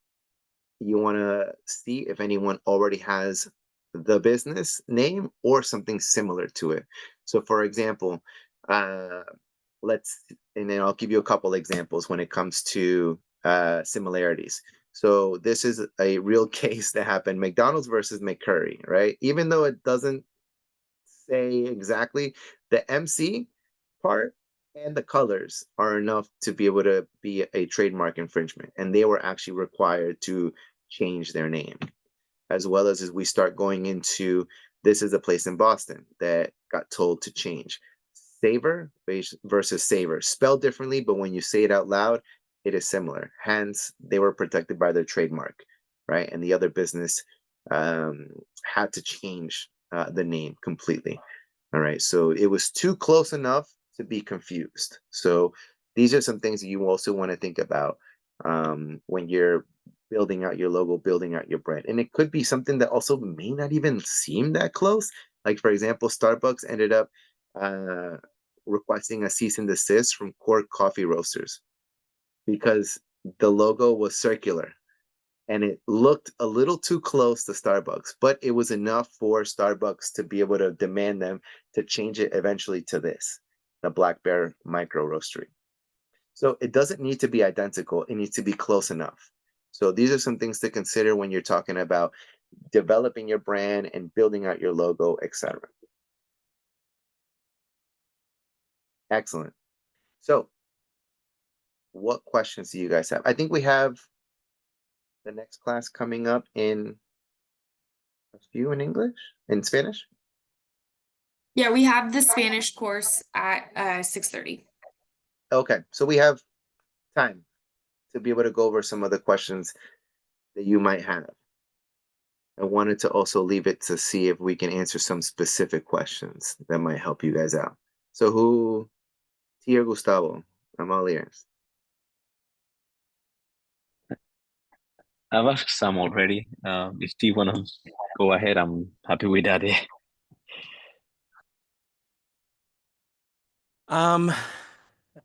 if anyone already has the business name or something similar to it. So for example, and then I'll give you a couple examples when it comes to similarities. So this is a real case that happened: McDonald's versus McCurry, right? Even though it doesn't say exactly, the MC part and the colors are enough to be able to be a trademark infringement, and they were actually required to change their name. As well as we start going into, this is a place in Boston that got told to change. Savor versus savor, spelled differently, but when you say it out loud, it is similar. Hence, they were protected by their trademark, right? And the other business had to change the name completely. All right, so it was too close enough to be confused. So these are some things that you also want to think about when you're building out your logo, building out your brand. And it could be something that also may not even seem that close. Like, for example, Starbucks ended up requesting a cease and desist from Core Coffee Roasters because the logo was circular and it looked a little too close to Starbucks, but it was enough for Starbucks to be able to demand them to change it eventually to this, the Black Bear Micro Roastery. So it doesn't need to be identical. It needs to be close enough. So these are some things to consider when you're talking about developing your brand and building out your logo, etc. Excellent. So what questions do you guys have? I think we have the next class coming up in a few in English, in Spanish. Yeah, we have the Spanish course at 6:30. Okay, so we have time to be able to go over some of the questions that you might have. I wanted to also leave it to see if we can answer some specific questions that might help you guys out. So who, T or Gustavo? I'm all ears. I've asked some already. If you want to go ahead, I'm happy with that.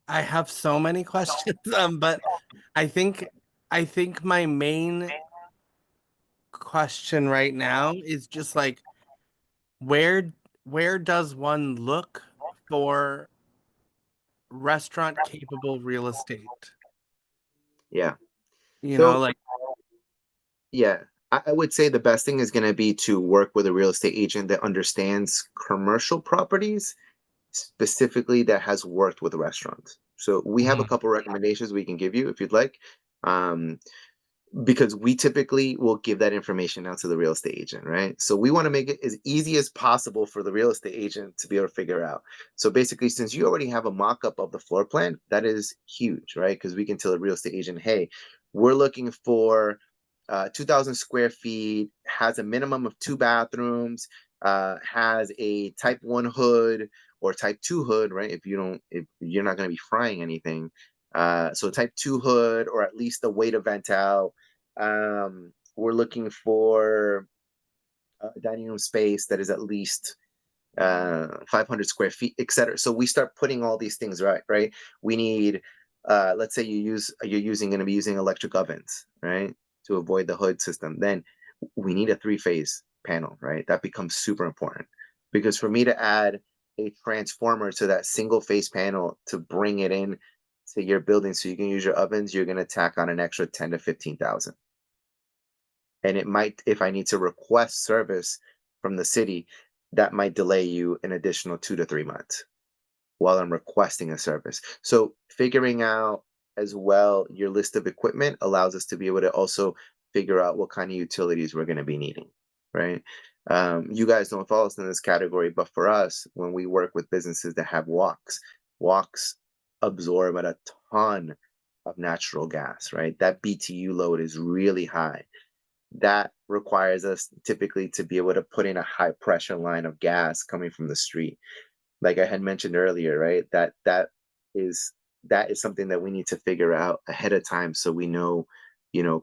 I have so many questions, but I think my main question right now is just like where does one look for restaurant capable real estate? Yeah. You So know, like yeah, I would say the best thing is going to be to work with a real estate agent that understands commercial properties, specifically that has worked with restaurants. So we have a Mhm. couple recommendations we can give you if you'd like. Um, because we typically will give that information out to the real estate agent, right? So we want to make it as easy as possible for the real estate agent to be able to figure out. So basically, since you already have a mock-up of the floor plan, that is huge, right? Because we can tell the real estate agent, hey, we're looking for 2,000 square feet, has a minimum of 2 bathrooms, has a type 1 hood or type 2 hood, right? If you're not going to be frying anything, so type 2 hood or at least a way to vent out. We're looking for a dining room space that is at least 500 square feet, etc. So we start putting all these things right. We need, let's say you're going to be using electric ovens, right, to avoid the hood system. Then we need a 3-phase panel, right? That becomes super important because for me to add a transformer to that single phase panel to bring it in to your building so you can use your ovens, you're going to tack on an extra 10 to 15,000. And it might, if I need to request service from the city, that might delay you an additional 2 to 3 months while I'm requesting a service. So figuring out as well your list of equipment allows us to be able to also figure out what kind of utilities we're going to be needing, right? You guys don't fall in this category, but for us, when we work with businesses that have walks absorb at a ton of natural gas, right? That BTU load is really high. That requires us typically to be able to put in a high pressure line of gas coming from the street. Like I had mentioned earlier, right? Is that is something that we need to figure out ahead of time so we know,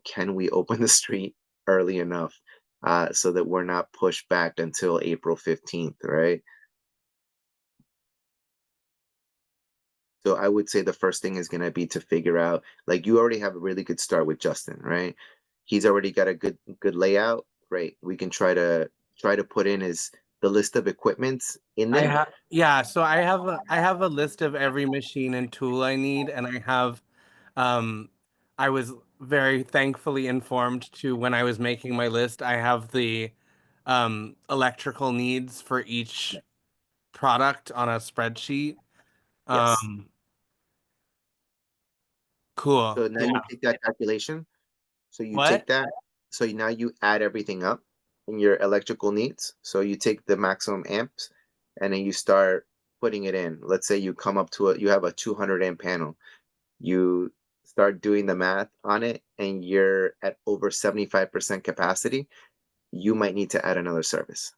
can we open the street early enough so that we're not pushed back until April 15th, right? So I would say the first thing is going to be to figure out, like you already have a really good start with Justin, right? He's already got a good layout. Great. We can try to put in his the list of equipments in I there. have so I have a list of every machine and tool I need, and I have I was very thankfully informed to when I was making my list. I have the electrical needs for each product on a spreadsheet. Yes. Um cool. So now Yeah. you take that calculation. So you What? take that. So now you add everything up in your electrical needs. So you take the maximum amps and then you start putting it in. Let's say you come up to you have a 200 amp panel. You start doing the math on it and you're at over 75% capacity. You might need to add another service,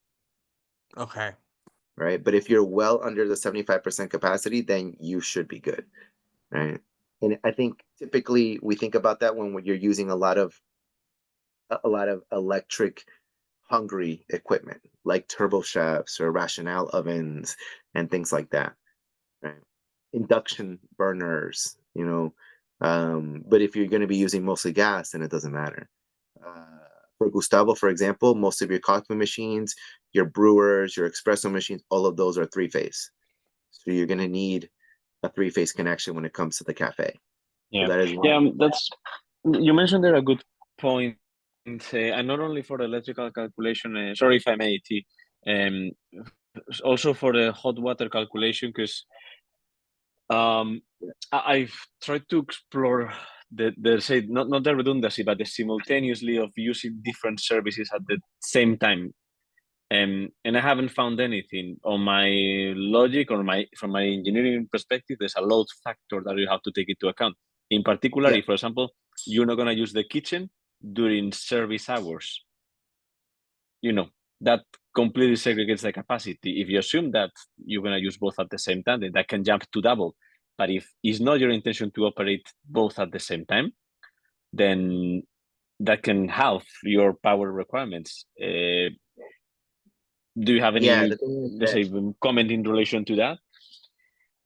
Okay. right? But if you're well under the 75% capacity, then you should be good, right? And I think typically we think about that when you're using a lot of electric hungry equipment like turbo chefs or rationale ovens and things like that, right? Induction burners, but if you're going to be using mostly gas, then it doesn't matter. For Gustavo, for example, most of your coffee machines, your brewers, your espresso machines, all of those are 3-phase. So you're going to need a three-phase connection when it comes to the cafe. So Yeah, that is yeah. one. That's you mentioned there a good point, and not only for the electrical calculation. Sorry if I may, T. Um, also for the hot water calculation, because I've tried to explore the say not the redundancy, but the simultaneously of using different services at the same time. And I haven't found anything on my logic or from my engineering perspective. There's a load factor that you have to take into account. In particular, Yeah. if, for example, you're not going to use the kitchen during service hours, that completely segregates the capacity. If you assume that you're going to use both at the same time, then that can jump to double. But if it's not your intention to operate both at the same time, then that can halve your power requirements. Do you have Yeah, any, the thing is let's that, say, comment in relation to that?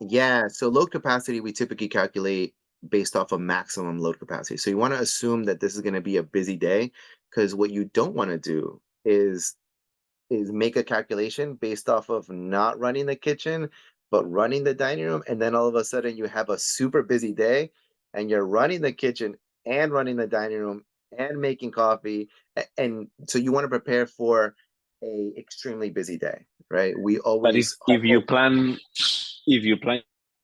yeah, so load capacity we typically calculate based off of maximum load capacity. So you want to assume that this is going to be a busy day, because what you don't want to do is make a calculation based off of not running the kitchen, but running the dining room. And then all of a sudden you have a super busy day and you're running the kitchen and running the dining room and making coffee. And so you want to prepare for a extremely busy day, right? We But always if you plan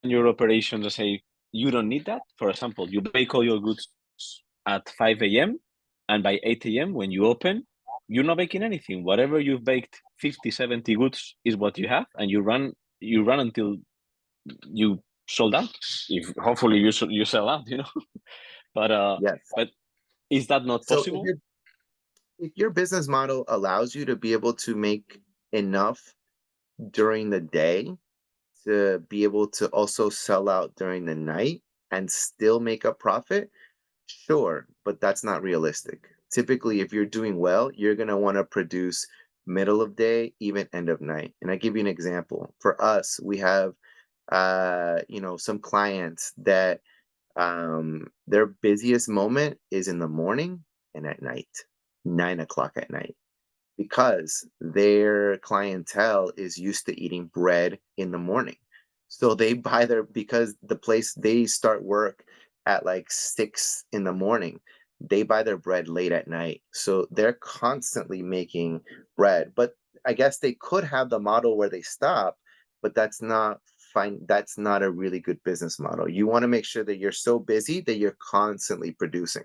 your operations to say you don't need that, for example, you bake all your goods at 5 a.m. and by 8 a.m. when you open, you're not baking anything. Whatever you've baked, 50, 70 goods is what you have, and you run until you sold out. If hopefully you sell out, But yes. but is that not So possible? if your business model allows you to be able to make enough during the day to be able to also sell out during the night and still make a profit, sure, but that's not realistic. Typically, if you're doing well, you're going to want to produce middle of day, even end of night. And I give you an example. For us, we have some clients that their busiest moment is in the morning and at night, 9 o'clock at night, because their clientele is used to eating bread in the morning. So they buy because the place they start work at like 6 in the morning, they buy their bread late at night. So they're constantly making bread. But I guess they could have the model where they stop, but that's not fine. That's not a really good business model. You want to make sure that you're so busy that you're constantly producing.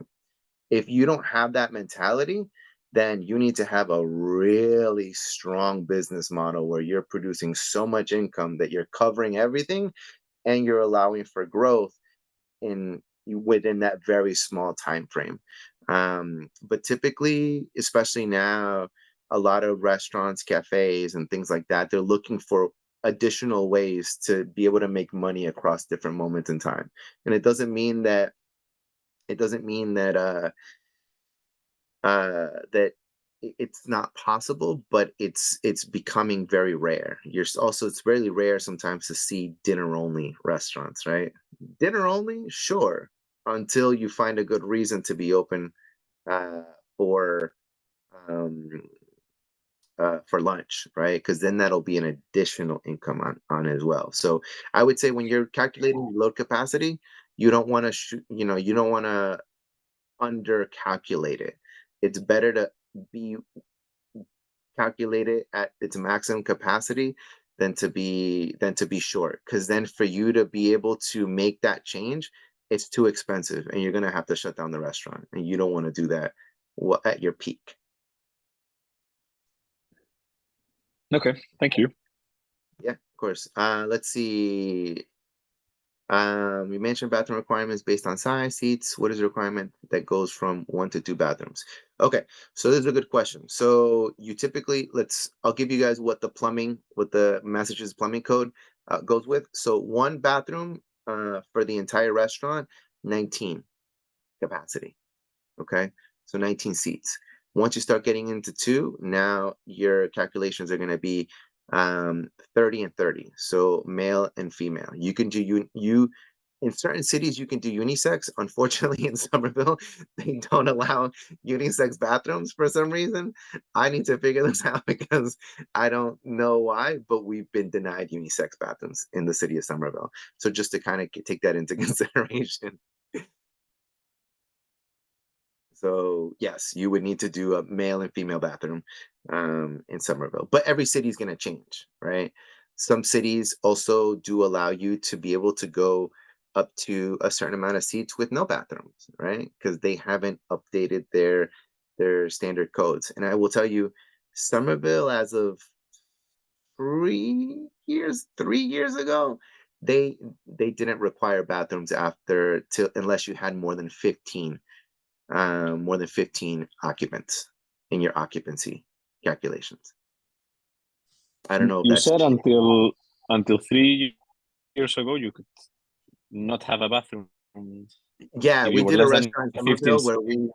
If you don't have that mentality, then you need to have a really strong business model where you're producing so much income that you're covering everything and you're allowing for growth in within that very small time frame. But typically, especially now, a lot of restaurants, cafes, and things like that, they're looking for additional ways to be able to make money across different moments in time. And it doesn't mean that it's not possible, but it's becoming very rare. It's really rare sometimes to see dinner only restaurants, right? Dinner only, sure, until you find a good reason to be open uh, for um, for lunch, right? Because then that'll be an additional income on as well. So I would say when you're calculating load capacity, you don't want to you don't want to under calculate it. It's better to be calculated at its maximum capacity than to be short. Because then for you to be able to make that change, it's too expensive, and you're gonna have to shut down the restaurant, and you don't want to do that at your peak. Okay, thank you. Yeah, of course. Let's see. We mentioned bathroom requirements based on size, seats. What is the requirement that goes from 1 to 2 bathrooms? Okay, so this is a good question. So you typically, I'll give you guys what the Massachusetts plumbing code goes with. So one bathroom for the entire restaurant, 19 capacity. Okay, so 19 seats. Once you start getting into two, now your calculations are going to be 30 and 30. So male and female. You can do you in certain cities you can do unisex. Unfortunately, in Somerville, they don't allow unisex bathrooms for some reason. I need to figure this out because I don't know why, but we've been denied unisex bathrooms in the city of Somerville. So just to kind of take that into consideration. So yes, you would need to do a male and female bathroom in Somerville, but every city is going to change, right? Some cities also do allow you to be able to go up to a certain amount of seats with no bathrooms, right? Because they haven't updated their standard codes. And I will tell you, Somerville, as of 3 years ago, they didn't require bathrooms after till unless you had more than 15 occupants in your occupancy calculations. I don't know if You that's said until 3 years ago you could not have a bathroom. yeah. If We you were did a less than restaurant in 15. Somerville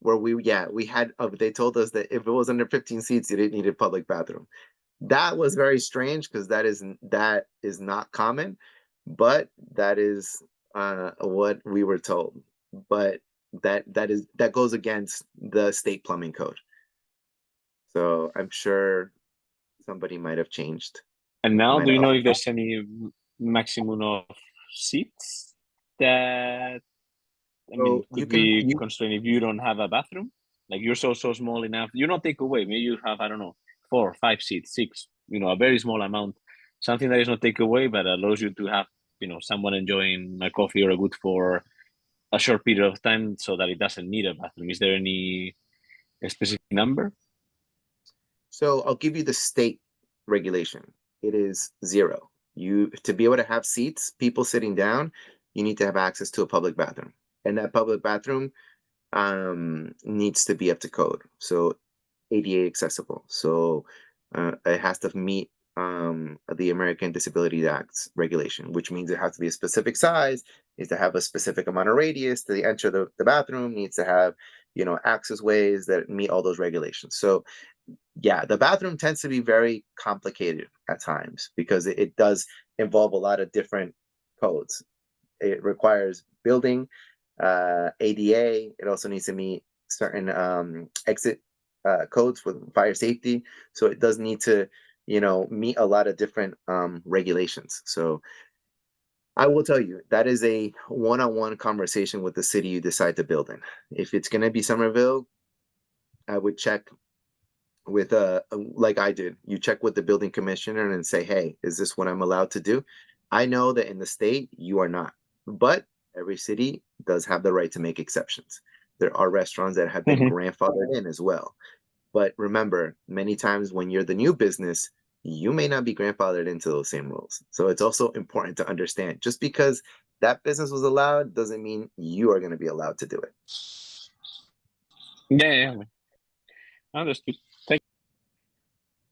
where we yeah we had they told us that if it was under 15 seats you didn't need a public bathroom. That was very strange because that is not common, but that is what we were told. But that goes against the state plumbing code. So I'm sure somebody might have changed. And now, Might do you have. know if there's any maximum of seats that, I mean, So you could can be you constrained if you don't have a bathroom? Like you're so small enough. You don't take away. Maybe you have, I don't know, 4, 5 seats, 6. A very small amount. Something that is not take away, but allows you to have, someone enjoying a coffee or a good for a short period of time, so that it doesn't need a bathroom. Is there any specific number? So I'll give you the state regulation. It is 0. You to be able to have seats, people sitting down, you need to have access to a public bathroom, and that public bathroom needs to be up to code. So ADA accessible. So it has to meet the American Disability Act's regulation, which means it has to be a specific size, needs to have a specific amount of radius to enter the bathroom, needs to have access ways that meet all those regulations. So yeah, the bathroom tends to be very complicated at times because it does involve a lot of different codes. It requires building, ADA. It also needs to meet certain exit codes for fire safety. So it does need to, meet a lot of different regulations. So I will tell you that is a one-on-one conversation with the city you decide to build in. If it's going to be Somerville, I would check with like I did. You check with the building commissioner and say, hey, is this what I'm allowed to do? I know that in the state you are not, but every city does have the right to make exceptions. There are restaurants that have been grandfathered in as well. But remember, many times when you're the new business, you may not be grandfathered into those same rules. So it's also important to understand just because that business was allowed doesn't mean you are going to be allowed to do it. Yeah. Understood. Thank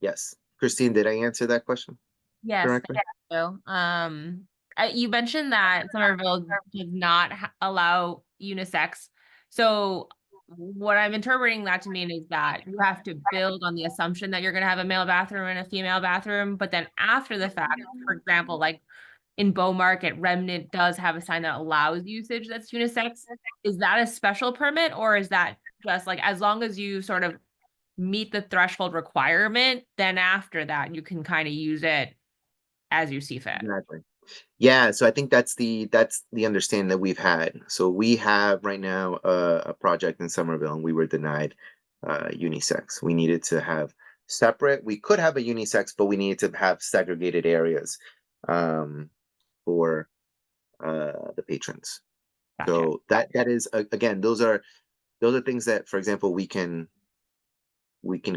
Yes. Christine, did I answer that question Yes, correctly? thank you. You mentioned that Somerville does not allow unisex. So what I'm interpreting that to mean is that you have to build on the assumption that you're going to have a male bathroom and a female bathroom, but then after the fact, for example, like in Beaumarket, Remnant does have a sign that allows usage that's unisex. Is that a special permit, or is that just like as long as you sort of meet the threshold requirement, then after that you can kind of use it as you see fit? Exactly. Yeah, so I think that's the understanding that we've had. So we have right now a project in Somerville, and we were denied unisex. We needed to have separate. We could have a unisex, but we needed to have segregated areas for the patrons. Gotcha. So that is again, those are things that, for example, we can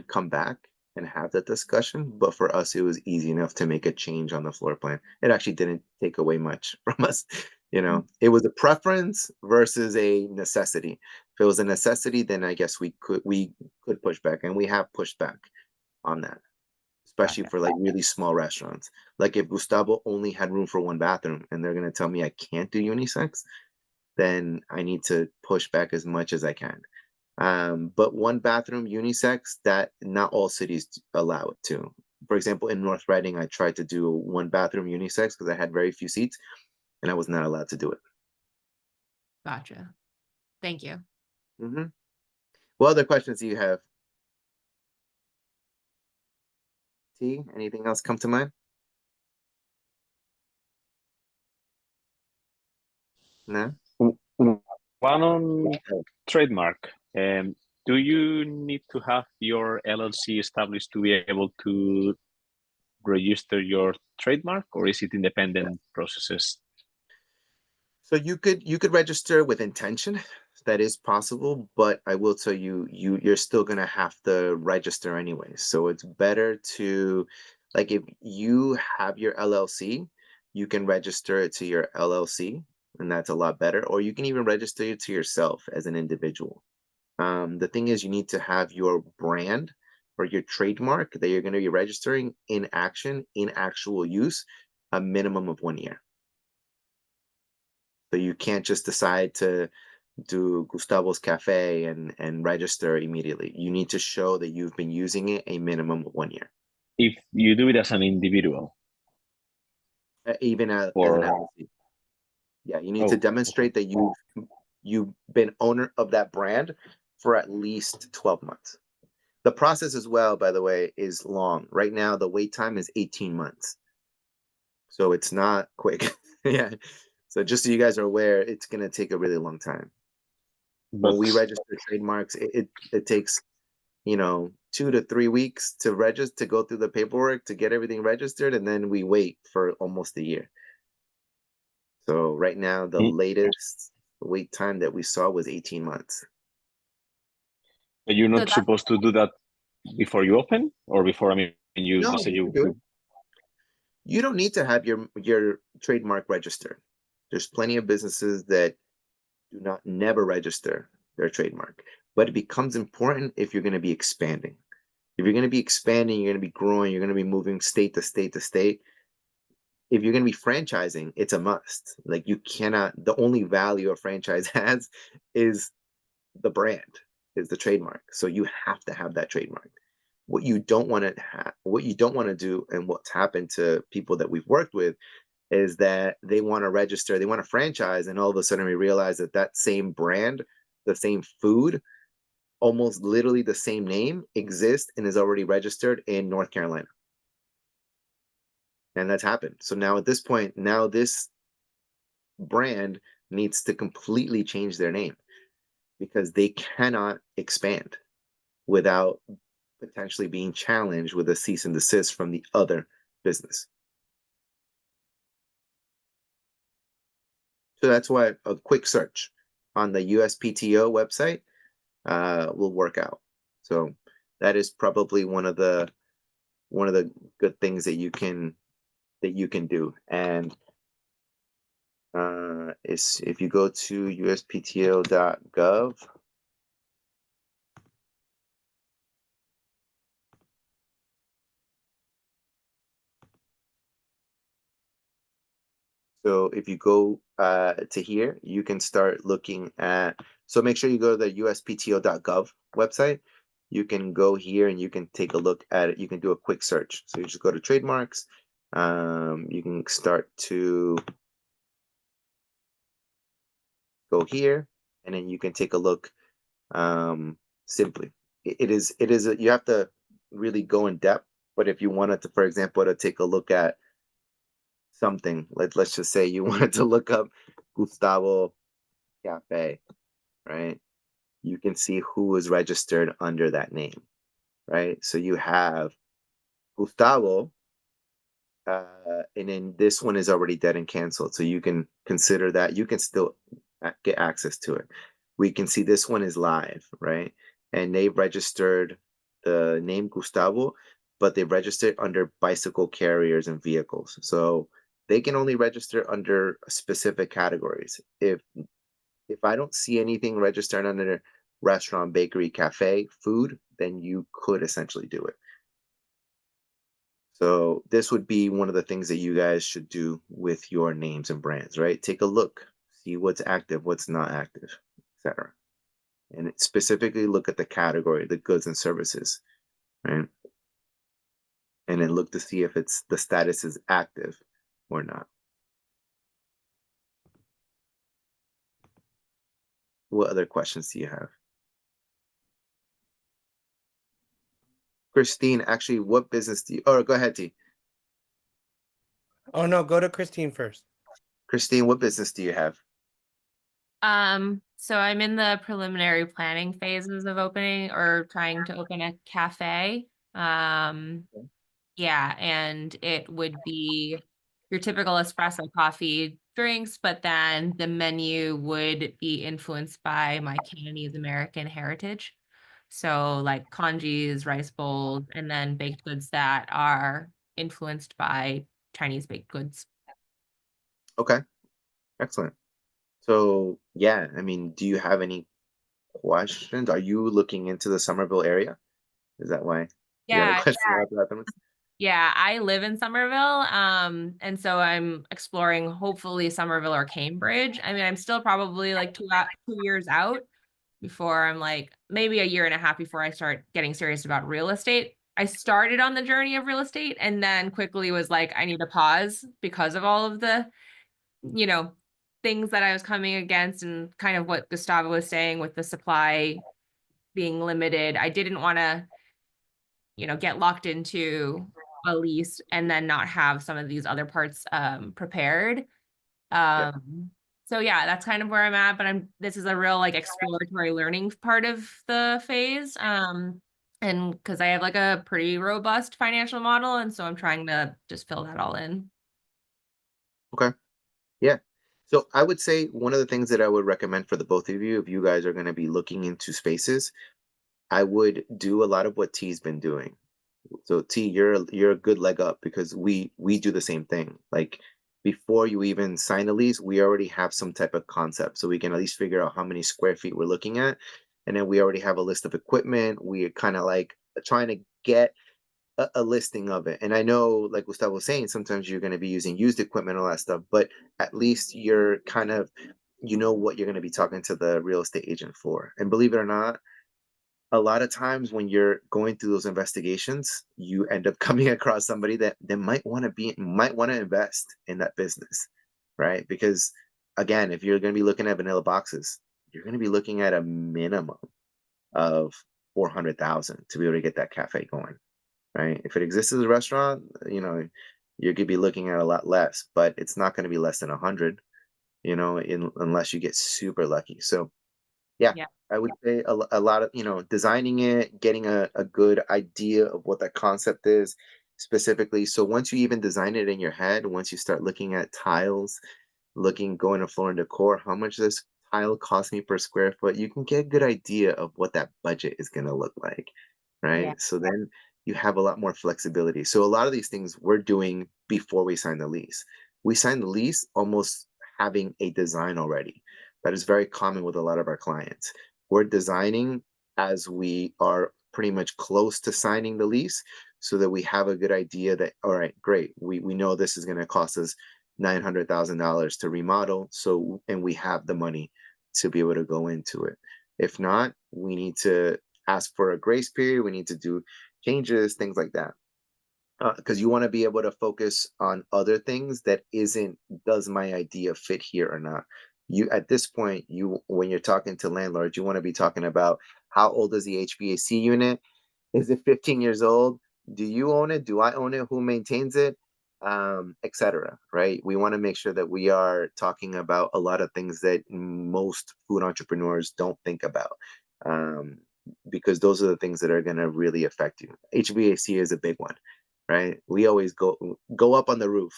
come back and have that discussion. But for us, it was easy enough to make a change on the floor plan. It actually didn't take away much from us. It was a preference versus a necessity. If it was a necessity, then I guess we could push back, and we have pushed back on that, especially for like really small restaurants. Like if Gustavo only had room for one bathroom and they're gonna tell me I can't do unisex, then I need to push back as much as I can. But one bathroom unisex, that not all cities allow it to. For example, in North Reading, I tried to do one bathroom unisex because I had very few seats, and I was not allowed to do it. Gotcha. Thank you. Mm-hmm. What other questions do you have? T, anything else come to mind? No? One on trademark. Do you need to have your LLC established to be able to register your trademark, or is it independent processes? So you could register with intention. That is possible, but I will tell you, you're still gonna have to register anyway. So it's better to, like, if you have your LLC, you can register it to your LLC, and that's a lot better. Or you can even register it to yourself as an individual. The thing is, you need to have your brand or your trademark that you're going to be registering in action, in actual use, a minimum of 1 year. So you can't just decide to do Gustavo's Cafe and register immediately. You need to show that you've been using it a minimum of 1 year. If you do it as an individual, Even as an or LLC. Yeah, you need to okay. demonstrate that you've been owner of that brand for at least 12 months. The process as well, by the way, is long. Right now, the wait time is 18 months. So it's not quick. Yeah. So just so you guys are aware, it's going to take a really long time. When But we register trademarks, it takes, 2 to 3 weeks to register, to go through the paperwork, to get everything registered, and then we wait for almost a year. So right now, the latest wait time that we saw was 18 months. you're So not that's supposed to do that before you open, or before, I mean, you No, let's say you can do it. You don't need to have your trademark registered. There's plenty of businesses that do not never register their trademark, but it becomes important if you're going to be expanding. If you're going to be expanding, you're going to be growing, you're going to be moving state to state to state. If you're going to be franchising, it's a must. Like, you cannot, the only value a franchise has is the brand, is the trademark. So you have to have that trademark. What you don't want to what you don't want to do, and what's happened to people that we've worked with, is that they want to register, they want to franchise, and all of a sudden we realize that that same brand, the same food, almost literally the same name exists and is already registered in North Carolina. And that's happened. So now at this point, now this brand needs to completely change their name, because they cannot expand without potentially being challenged with a cease and desist from the other business. So that's why a quick search on the USPTO website will work out. So that is probably one of the good things that you can do. And is, if you go to uspto.gov, so if you go to here, you can start looking at, so make sure you go to the uspto.gov website. You can go here and you can take a look at it. You can do a quick search. So you just go to trademarks. You can start to go here, and then you can take a look. Simply, it is you have to really go in depth. But if you wanted to, for example, to take a look at something, let's just say you wanted to look up Gustavo Cafe, right? You can see who is registered under that name, right? So you have Gustavo, and then this one is already dead and canceled. So you can consider that. You can still get access to it. We can see this one is live, right? And they've registered the name Gustavo, but they registered under bicycle carriers and vehicles. So they can only register under specific categories. If I don't see anything registered under restaurant, bakery, cafe, food, then you could essentially do it. So this would be one of the things that you guys should do with your names and brands, right? Take a look, see what's active, what's not active, etc. And specifically look at the category, the goods and services, right? And then look to see if the status is active or not. What other questions do you have? Christine, actually, what business do you, oh, go ahead, T. Oh no, go to Christine first. Christine, what business do you have? So I'm in the preliminary planning phases of opening or trying to open a cafe. Yeah, and it would be your typical espresso coffee drinks, but then the menu would be influenced by my Cantonese American heritage. So like congees, rice bowls, and then baked goods that are influenced by Chinese baked goods. Okay, excellent. So yeah, I mean, do you have any questions? Are you looking into the Somerville area? Is that why you have a Yeah, question about that? yeah, I live in Somerville. And so I'm exploring hopefully Somerville or Cambridge. I mean, I'm still probably like 2 years out before I'm like maybe a year and a half before I start getting serious about real estate. I started on the journey of real estate and then quickly was like, I need to pause because of all of the, you know, things that I was coming against and kind of what Gustavo was saying with the supply being limited. I didn't want to, get locked into a lease and then not have some of these other parts prepared. Yeah. So yeah, that's kind of where I'm at, but this is a real like exploratory learning part of the phase. And because I have like a pretty robust financial model, and so I'm trying to just fill that all in. Okay. Yeah. So I would say one of the things that I would recommend for the both of you, if you guys are going to be looking into spaces, I would do a lot of what T's been doing. So T, you're a good leg up because we do the same thing. Like before you even sign a lease, we already have some type of concept, so we can at least figure out how many square feet we're looking at, and then we already have a list of equipment. We are kind of like trying to get a listing of it. And I know, like Gustavo was saying, sometimes you're going to be using used equipment, all that stuff, but at least you're kind of, you know what you're going to be talking to the real estate agent for. And believe it or not, a lot of times when you're going through those investigations, you end up coming across somebody that might want to invest in that business, right? Because again, if you're going to be looking at vanilla boxes, you're going to be looking at a minimum of 400,000 to be able to get that cafe going, right? If it exists as a restaurant, you could be looking at a lot less, but it's not going to be less than 100, unless you get super lucky. So yeah, Yeah. I would say a lot of, designing it, getting a good idea of what that concept is specifically. So once you even design it in your head, once you start looking at tiles, going to floor and decor, how much this tile cost me per square foot, you can get a good idea of what that budget is going to look like, Yeah. right? So then you have a lot more flexibility. So a lot of these things we're doing before we sign the lease. We sign the lease almost having a design already. That is very common with a lot of our clients. We're designing as we are pretty much close to signing the lease so that we have a good idea that, all right, great, we know this is going to cost us $900,000 to remodel. So, and we have the money to be able to go into it. If not, we need to ask for a grace period. We need to do changes, things like that. Because you want to be able to focus on other things that isn't, does my idea fit here or not? You, at this point, when you're talking to landlords, you want to be talking about how old is the HVAC unit? Is it 15 years old? Do you own it? Do I own it? Who maintains it? Etc. Right? We want to make sure that we are talking about a lot of things that most food entrepreneurs don't think about. Um, because those are the things that are going to really affect you. HVAC is a big one, right? We always go up on the roof,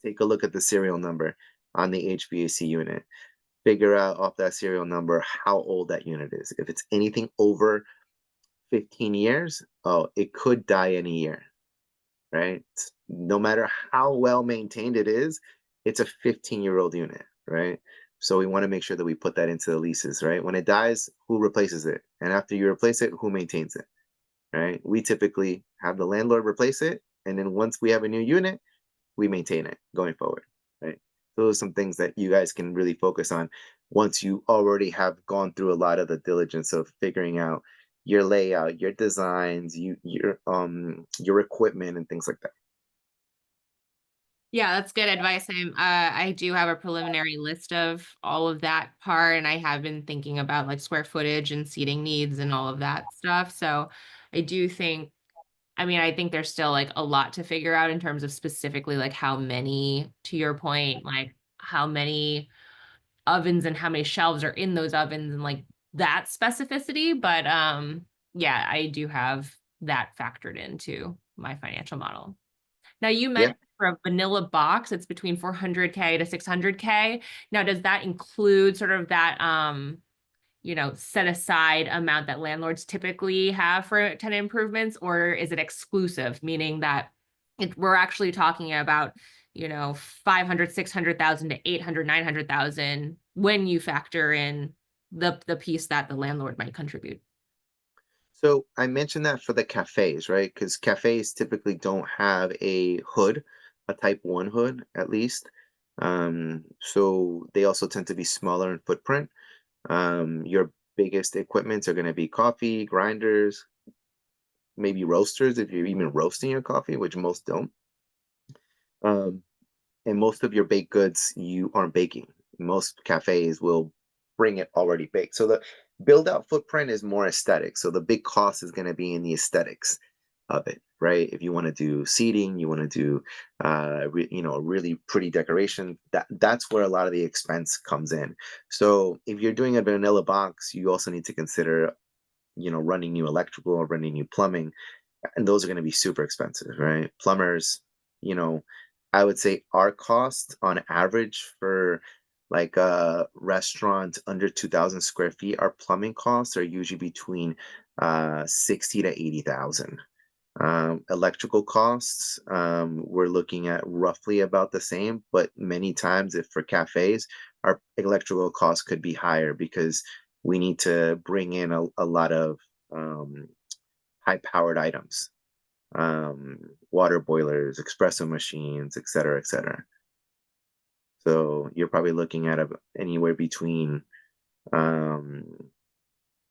take a look at the serial number on the HVAC unit, figure out off that serial number how old that unit is. If it's anything over 15 years, oh, it could die any year, right? No matter how well maintained it is, it's a 15-year-old unit, right? So we want to make sure that we put that into the leases, right? When it dies, who replaces it? And after you replace it, who maintains it, right? We typically have the landlord replace it. And then once we have a new unit, we maintain it going forward, right? Those are some things that you guys can really focus on once you already have gone through a lot of the diligence of figuring out your layout, your designs, your equipment and things like that. Yeah, that's good advice. I do have a preliminary list of all of that part, and I have been thinking about like square footage and seating needs and all of that stuff. So I do think, I mean, I think there's still like a lot to figure out in terms of specifically like how many, to your point, like how many ovens and how many shelves are in those ovens and like that specificity. But yeah, I do have that factored into my financial model. Now you Yeah. mentioned for a vanilla box, it's between 400K to 600K. Now, does that include sort of that set aside amount that landlords typically have for tenant improvements, or is it exclusive, meaning that we're actually talking about 500, 600,000 to 800, 900,000 when you factor in the piece that the landlord might contribute? So I mentioned that for the cafes, right? Because cafes typically don't have a hood, a type 1 hood at least. So they also tend to be smaller in footprint. Your biggest equipments are going to be coffee, grinders, maybe roasters if you're even roasting your coffee, which most don't. Um, and most of your baked goods you aren't baking. Most cafes will bring it already baked. So the build out footprint is more aesthetic. So the big cost is going to be in the aesthetics of it, right? If you want to do seating, you want to do, a really pretty decoration. That's where a lot of the expense comes in. So if you're doing a vanilla box, you also need to consider, running new electrical or running new plumbing, and those are going to be super expensive, right? Plumbers, you know, I would say our cost on average for like a restaurant under 2,000 square feet, our plumbing costs are usually between 60 to 80,000. Electrical costs, we're looking at roughly about the same, but many times, if for cafes, our electrical costs could be higher because we need to bring in a lot of um, high powered items, water boilers, espresso machines, et cetera, et cetera. So you're probably looking at anywhere between, um,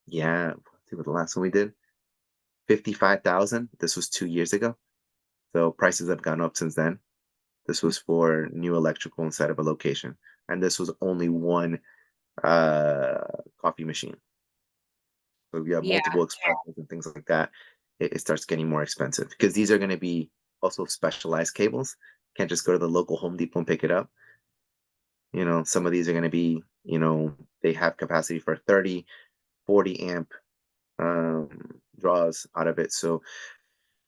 yeah, let's see what the last one we did, 55,000. This was 2 years ago. So prices have gone up since then. This was for new electrical inside of a location, and this was only one coffee machine. So if you have Yeah. multiple expressions and things like that, it starts getting more expensive because these are going to be also specialized cables. Can't just go to the local Home Depot and pick it up. Some of these are going to be, they have capacity for 30, 40 amp draws out of it. So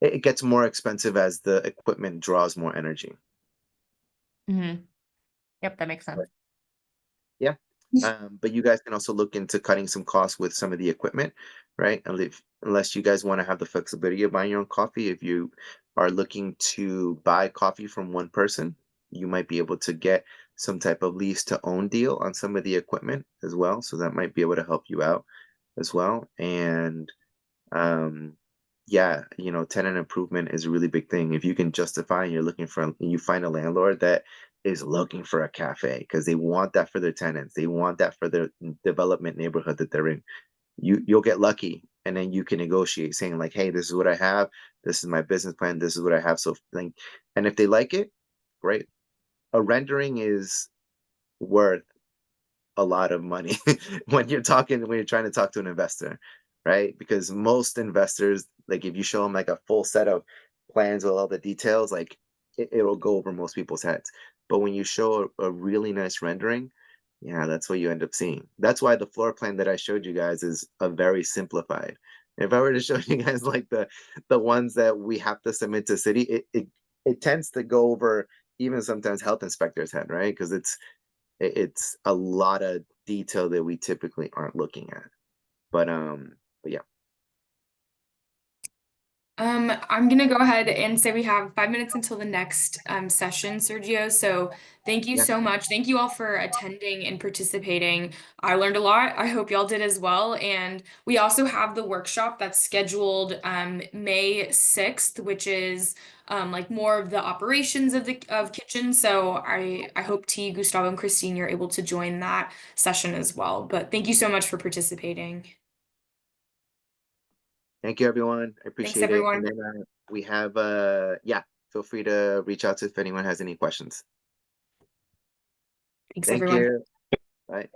it gets more expensive as the equipment draws more energy. Mm-hmm. Yep, that makes sense. Yeah. But you guys can also look into cutting some costs with some of the equipment, right? Unless you guys want to have the flexibility of buying your own coffee. If you are looking to buy coffee from one person, you might be able to get some type of lease to own deal on some of the equipment as well. So that might be able to help you out as well. And um, yeah, tenant improvement is a really big thing. If you can justify and you find a landlord that is looking for a cafe because they want that for their tenants, they want that for their development neighborhood that they're in, you'll get lucky, and then you can negotiate saying like, hey, this is what I have, this is my business plan, this is what I have. So like, and if they like it, great. A rendering is worth a lot of money when you're trying to talk to an investor, right? Because most investors, like if you show them like a full set of plans with all the details, like it'll go over most people's heads. But when you show a really nice rendering, yeah, that's what you end up seeing. That's why the floor plan that I showed you guys is a very simplified. If I were to show you guys like the ones that we have to submit to city, it tends to go over even sometimes health inspectors' head, right? Because it's a lot of detail that we typically aren't looking at. But yeah. I'm gonna go ahead and say we have 5 minutes until the next session, Sergio. So thank you Yeah. so much. Thank you all for attending and participating. I learned a lot. I hope y'all did as well. And we also have the workshop that's scheduled May 6th, which is like more of the operations of the kitchen. So I hope T, Gustavo, and Christine, you're able to join that session as well. But thank you so much for participating. Thank you, everyone. I Thanks, appreciate it. everyone. And then we have, yeah, Feel free to reach out to if anyone has any questions. Thanks, Thank everyone. you. Bye.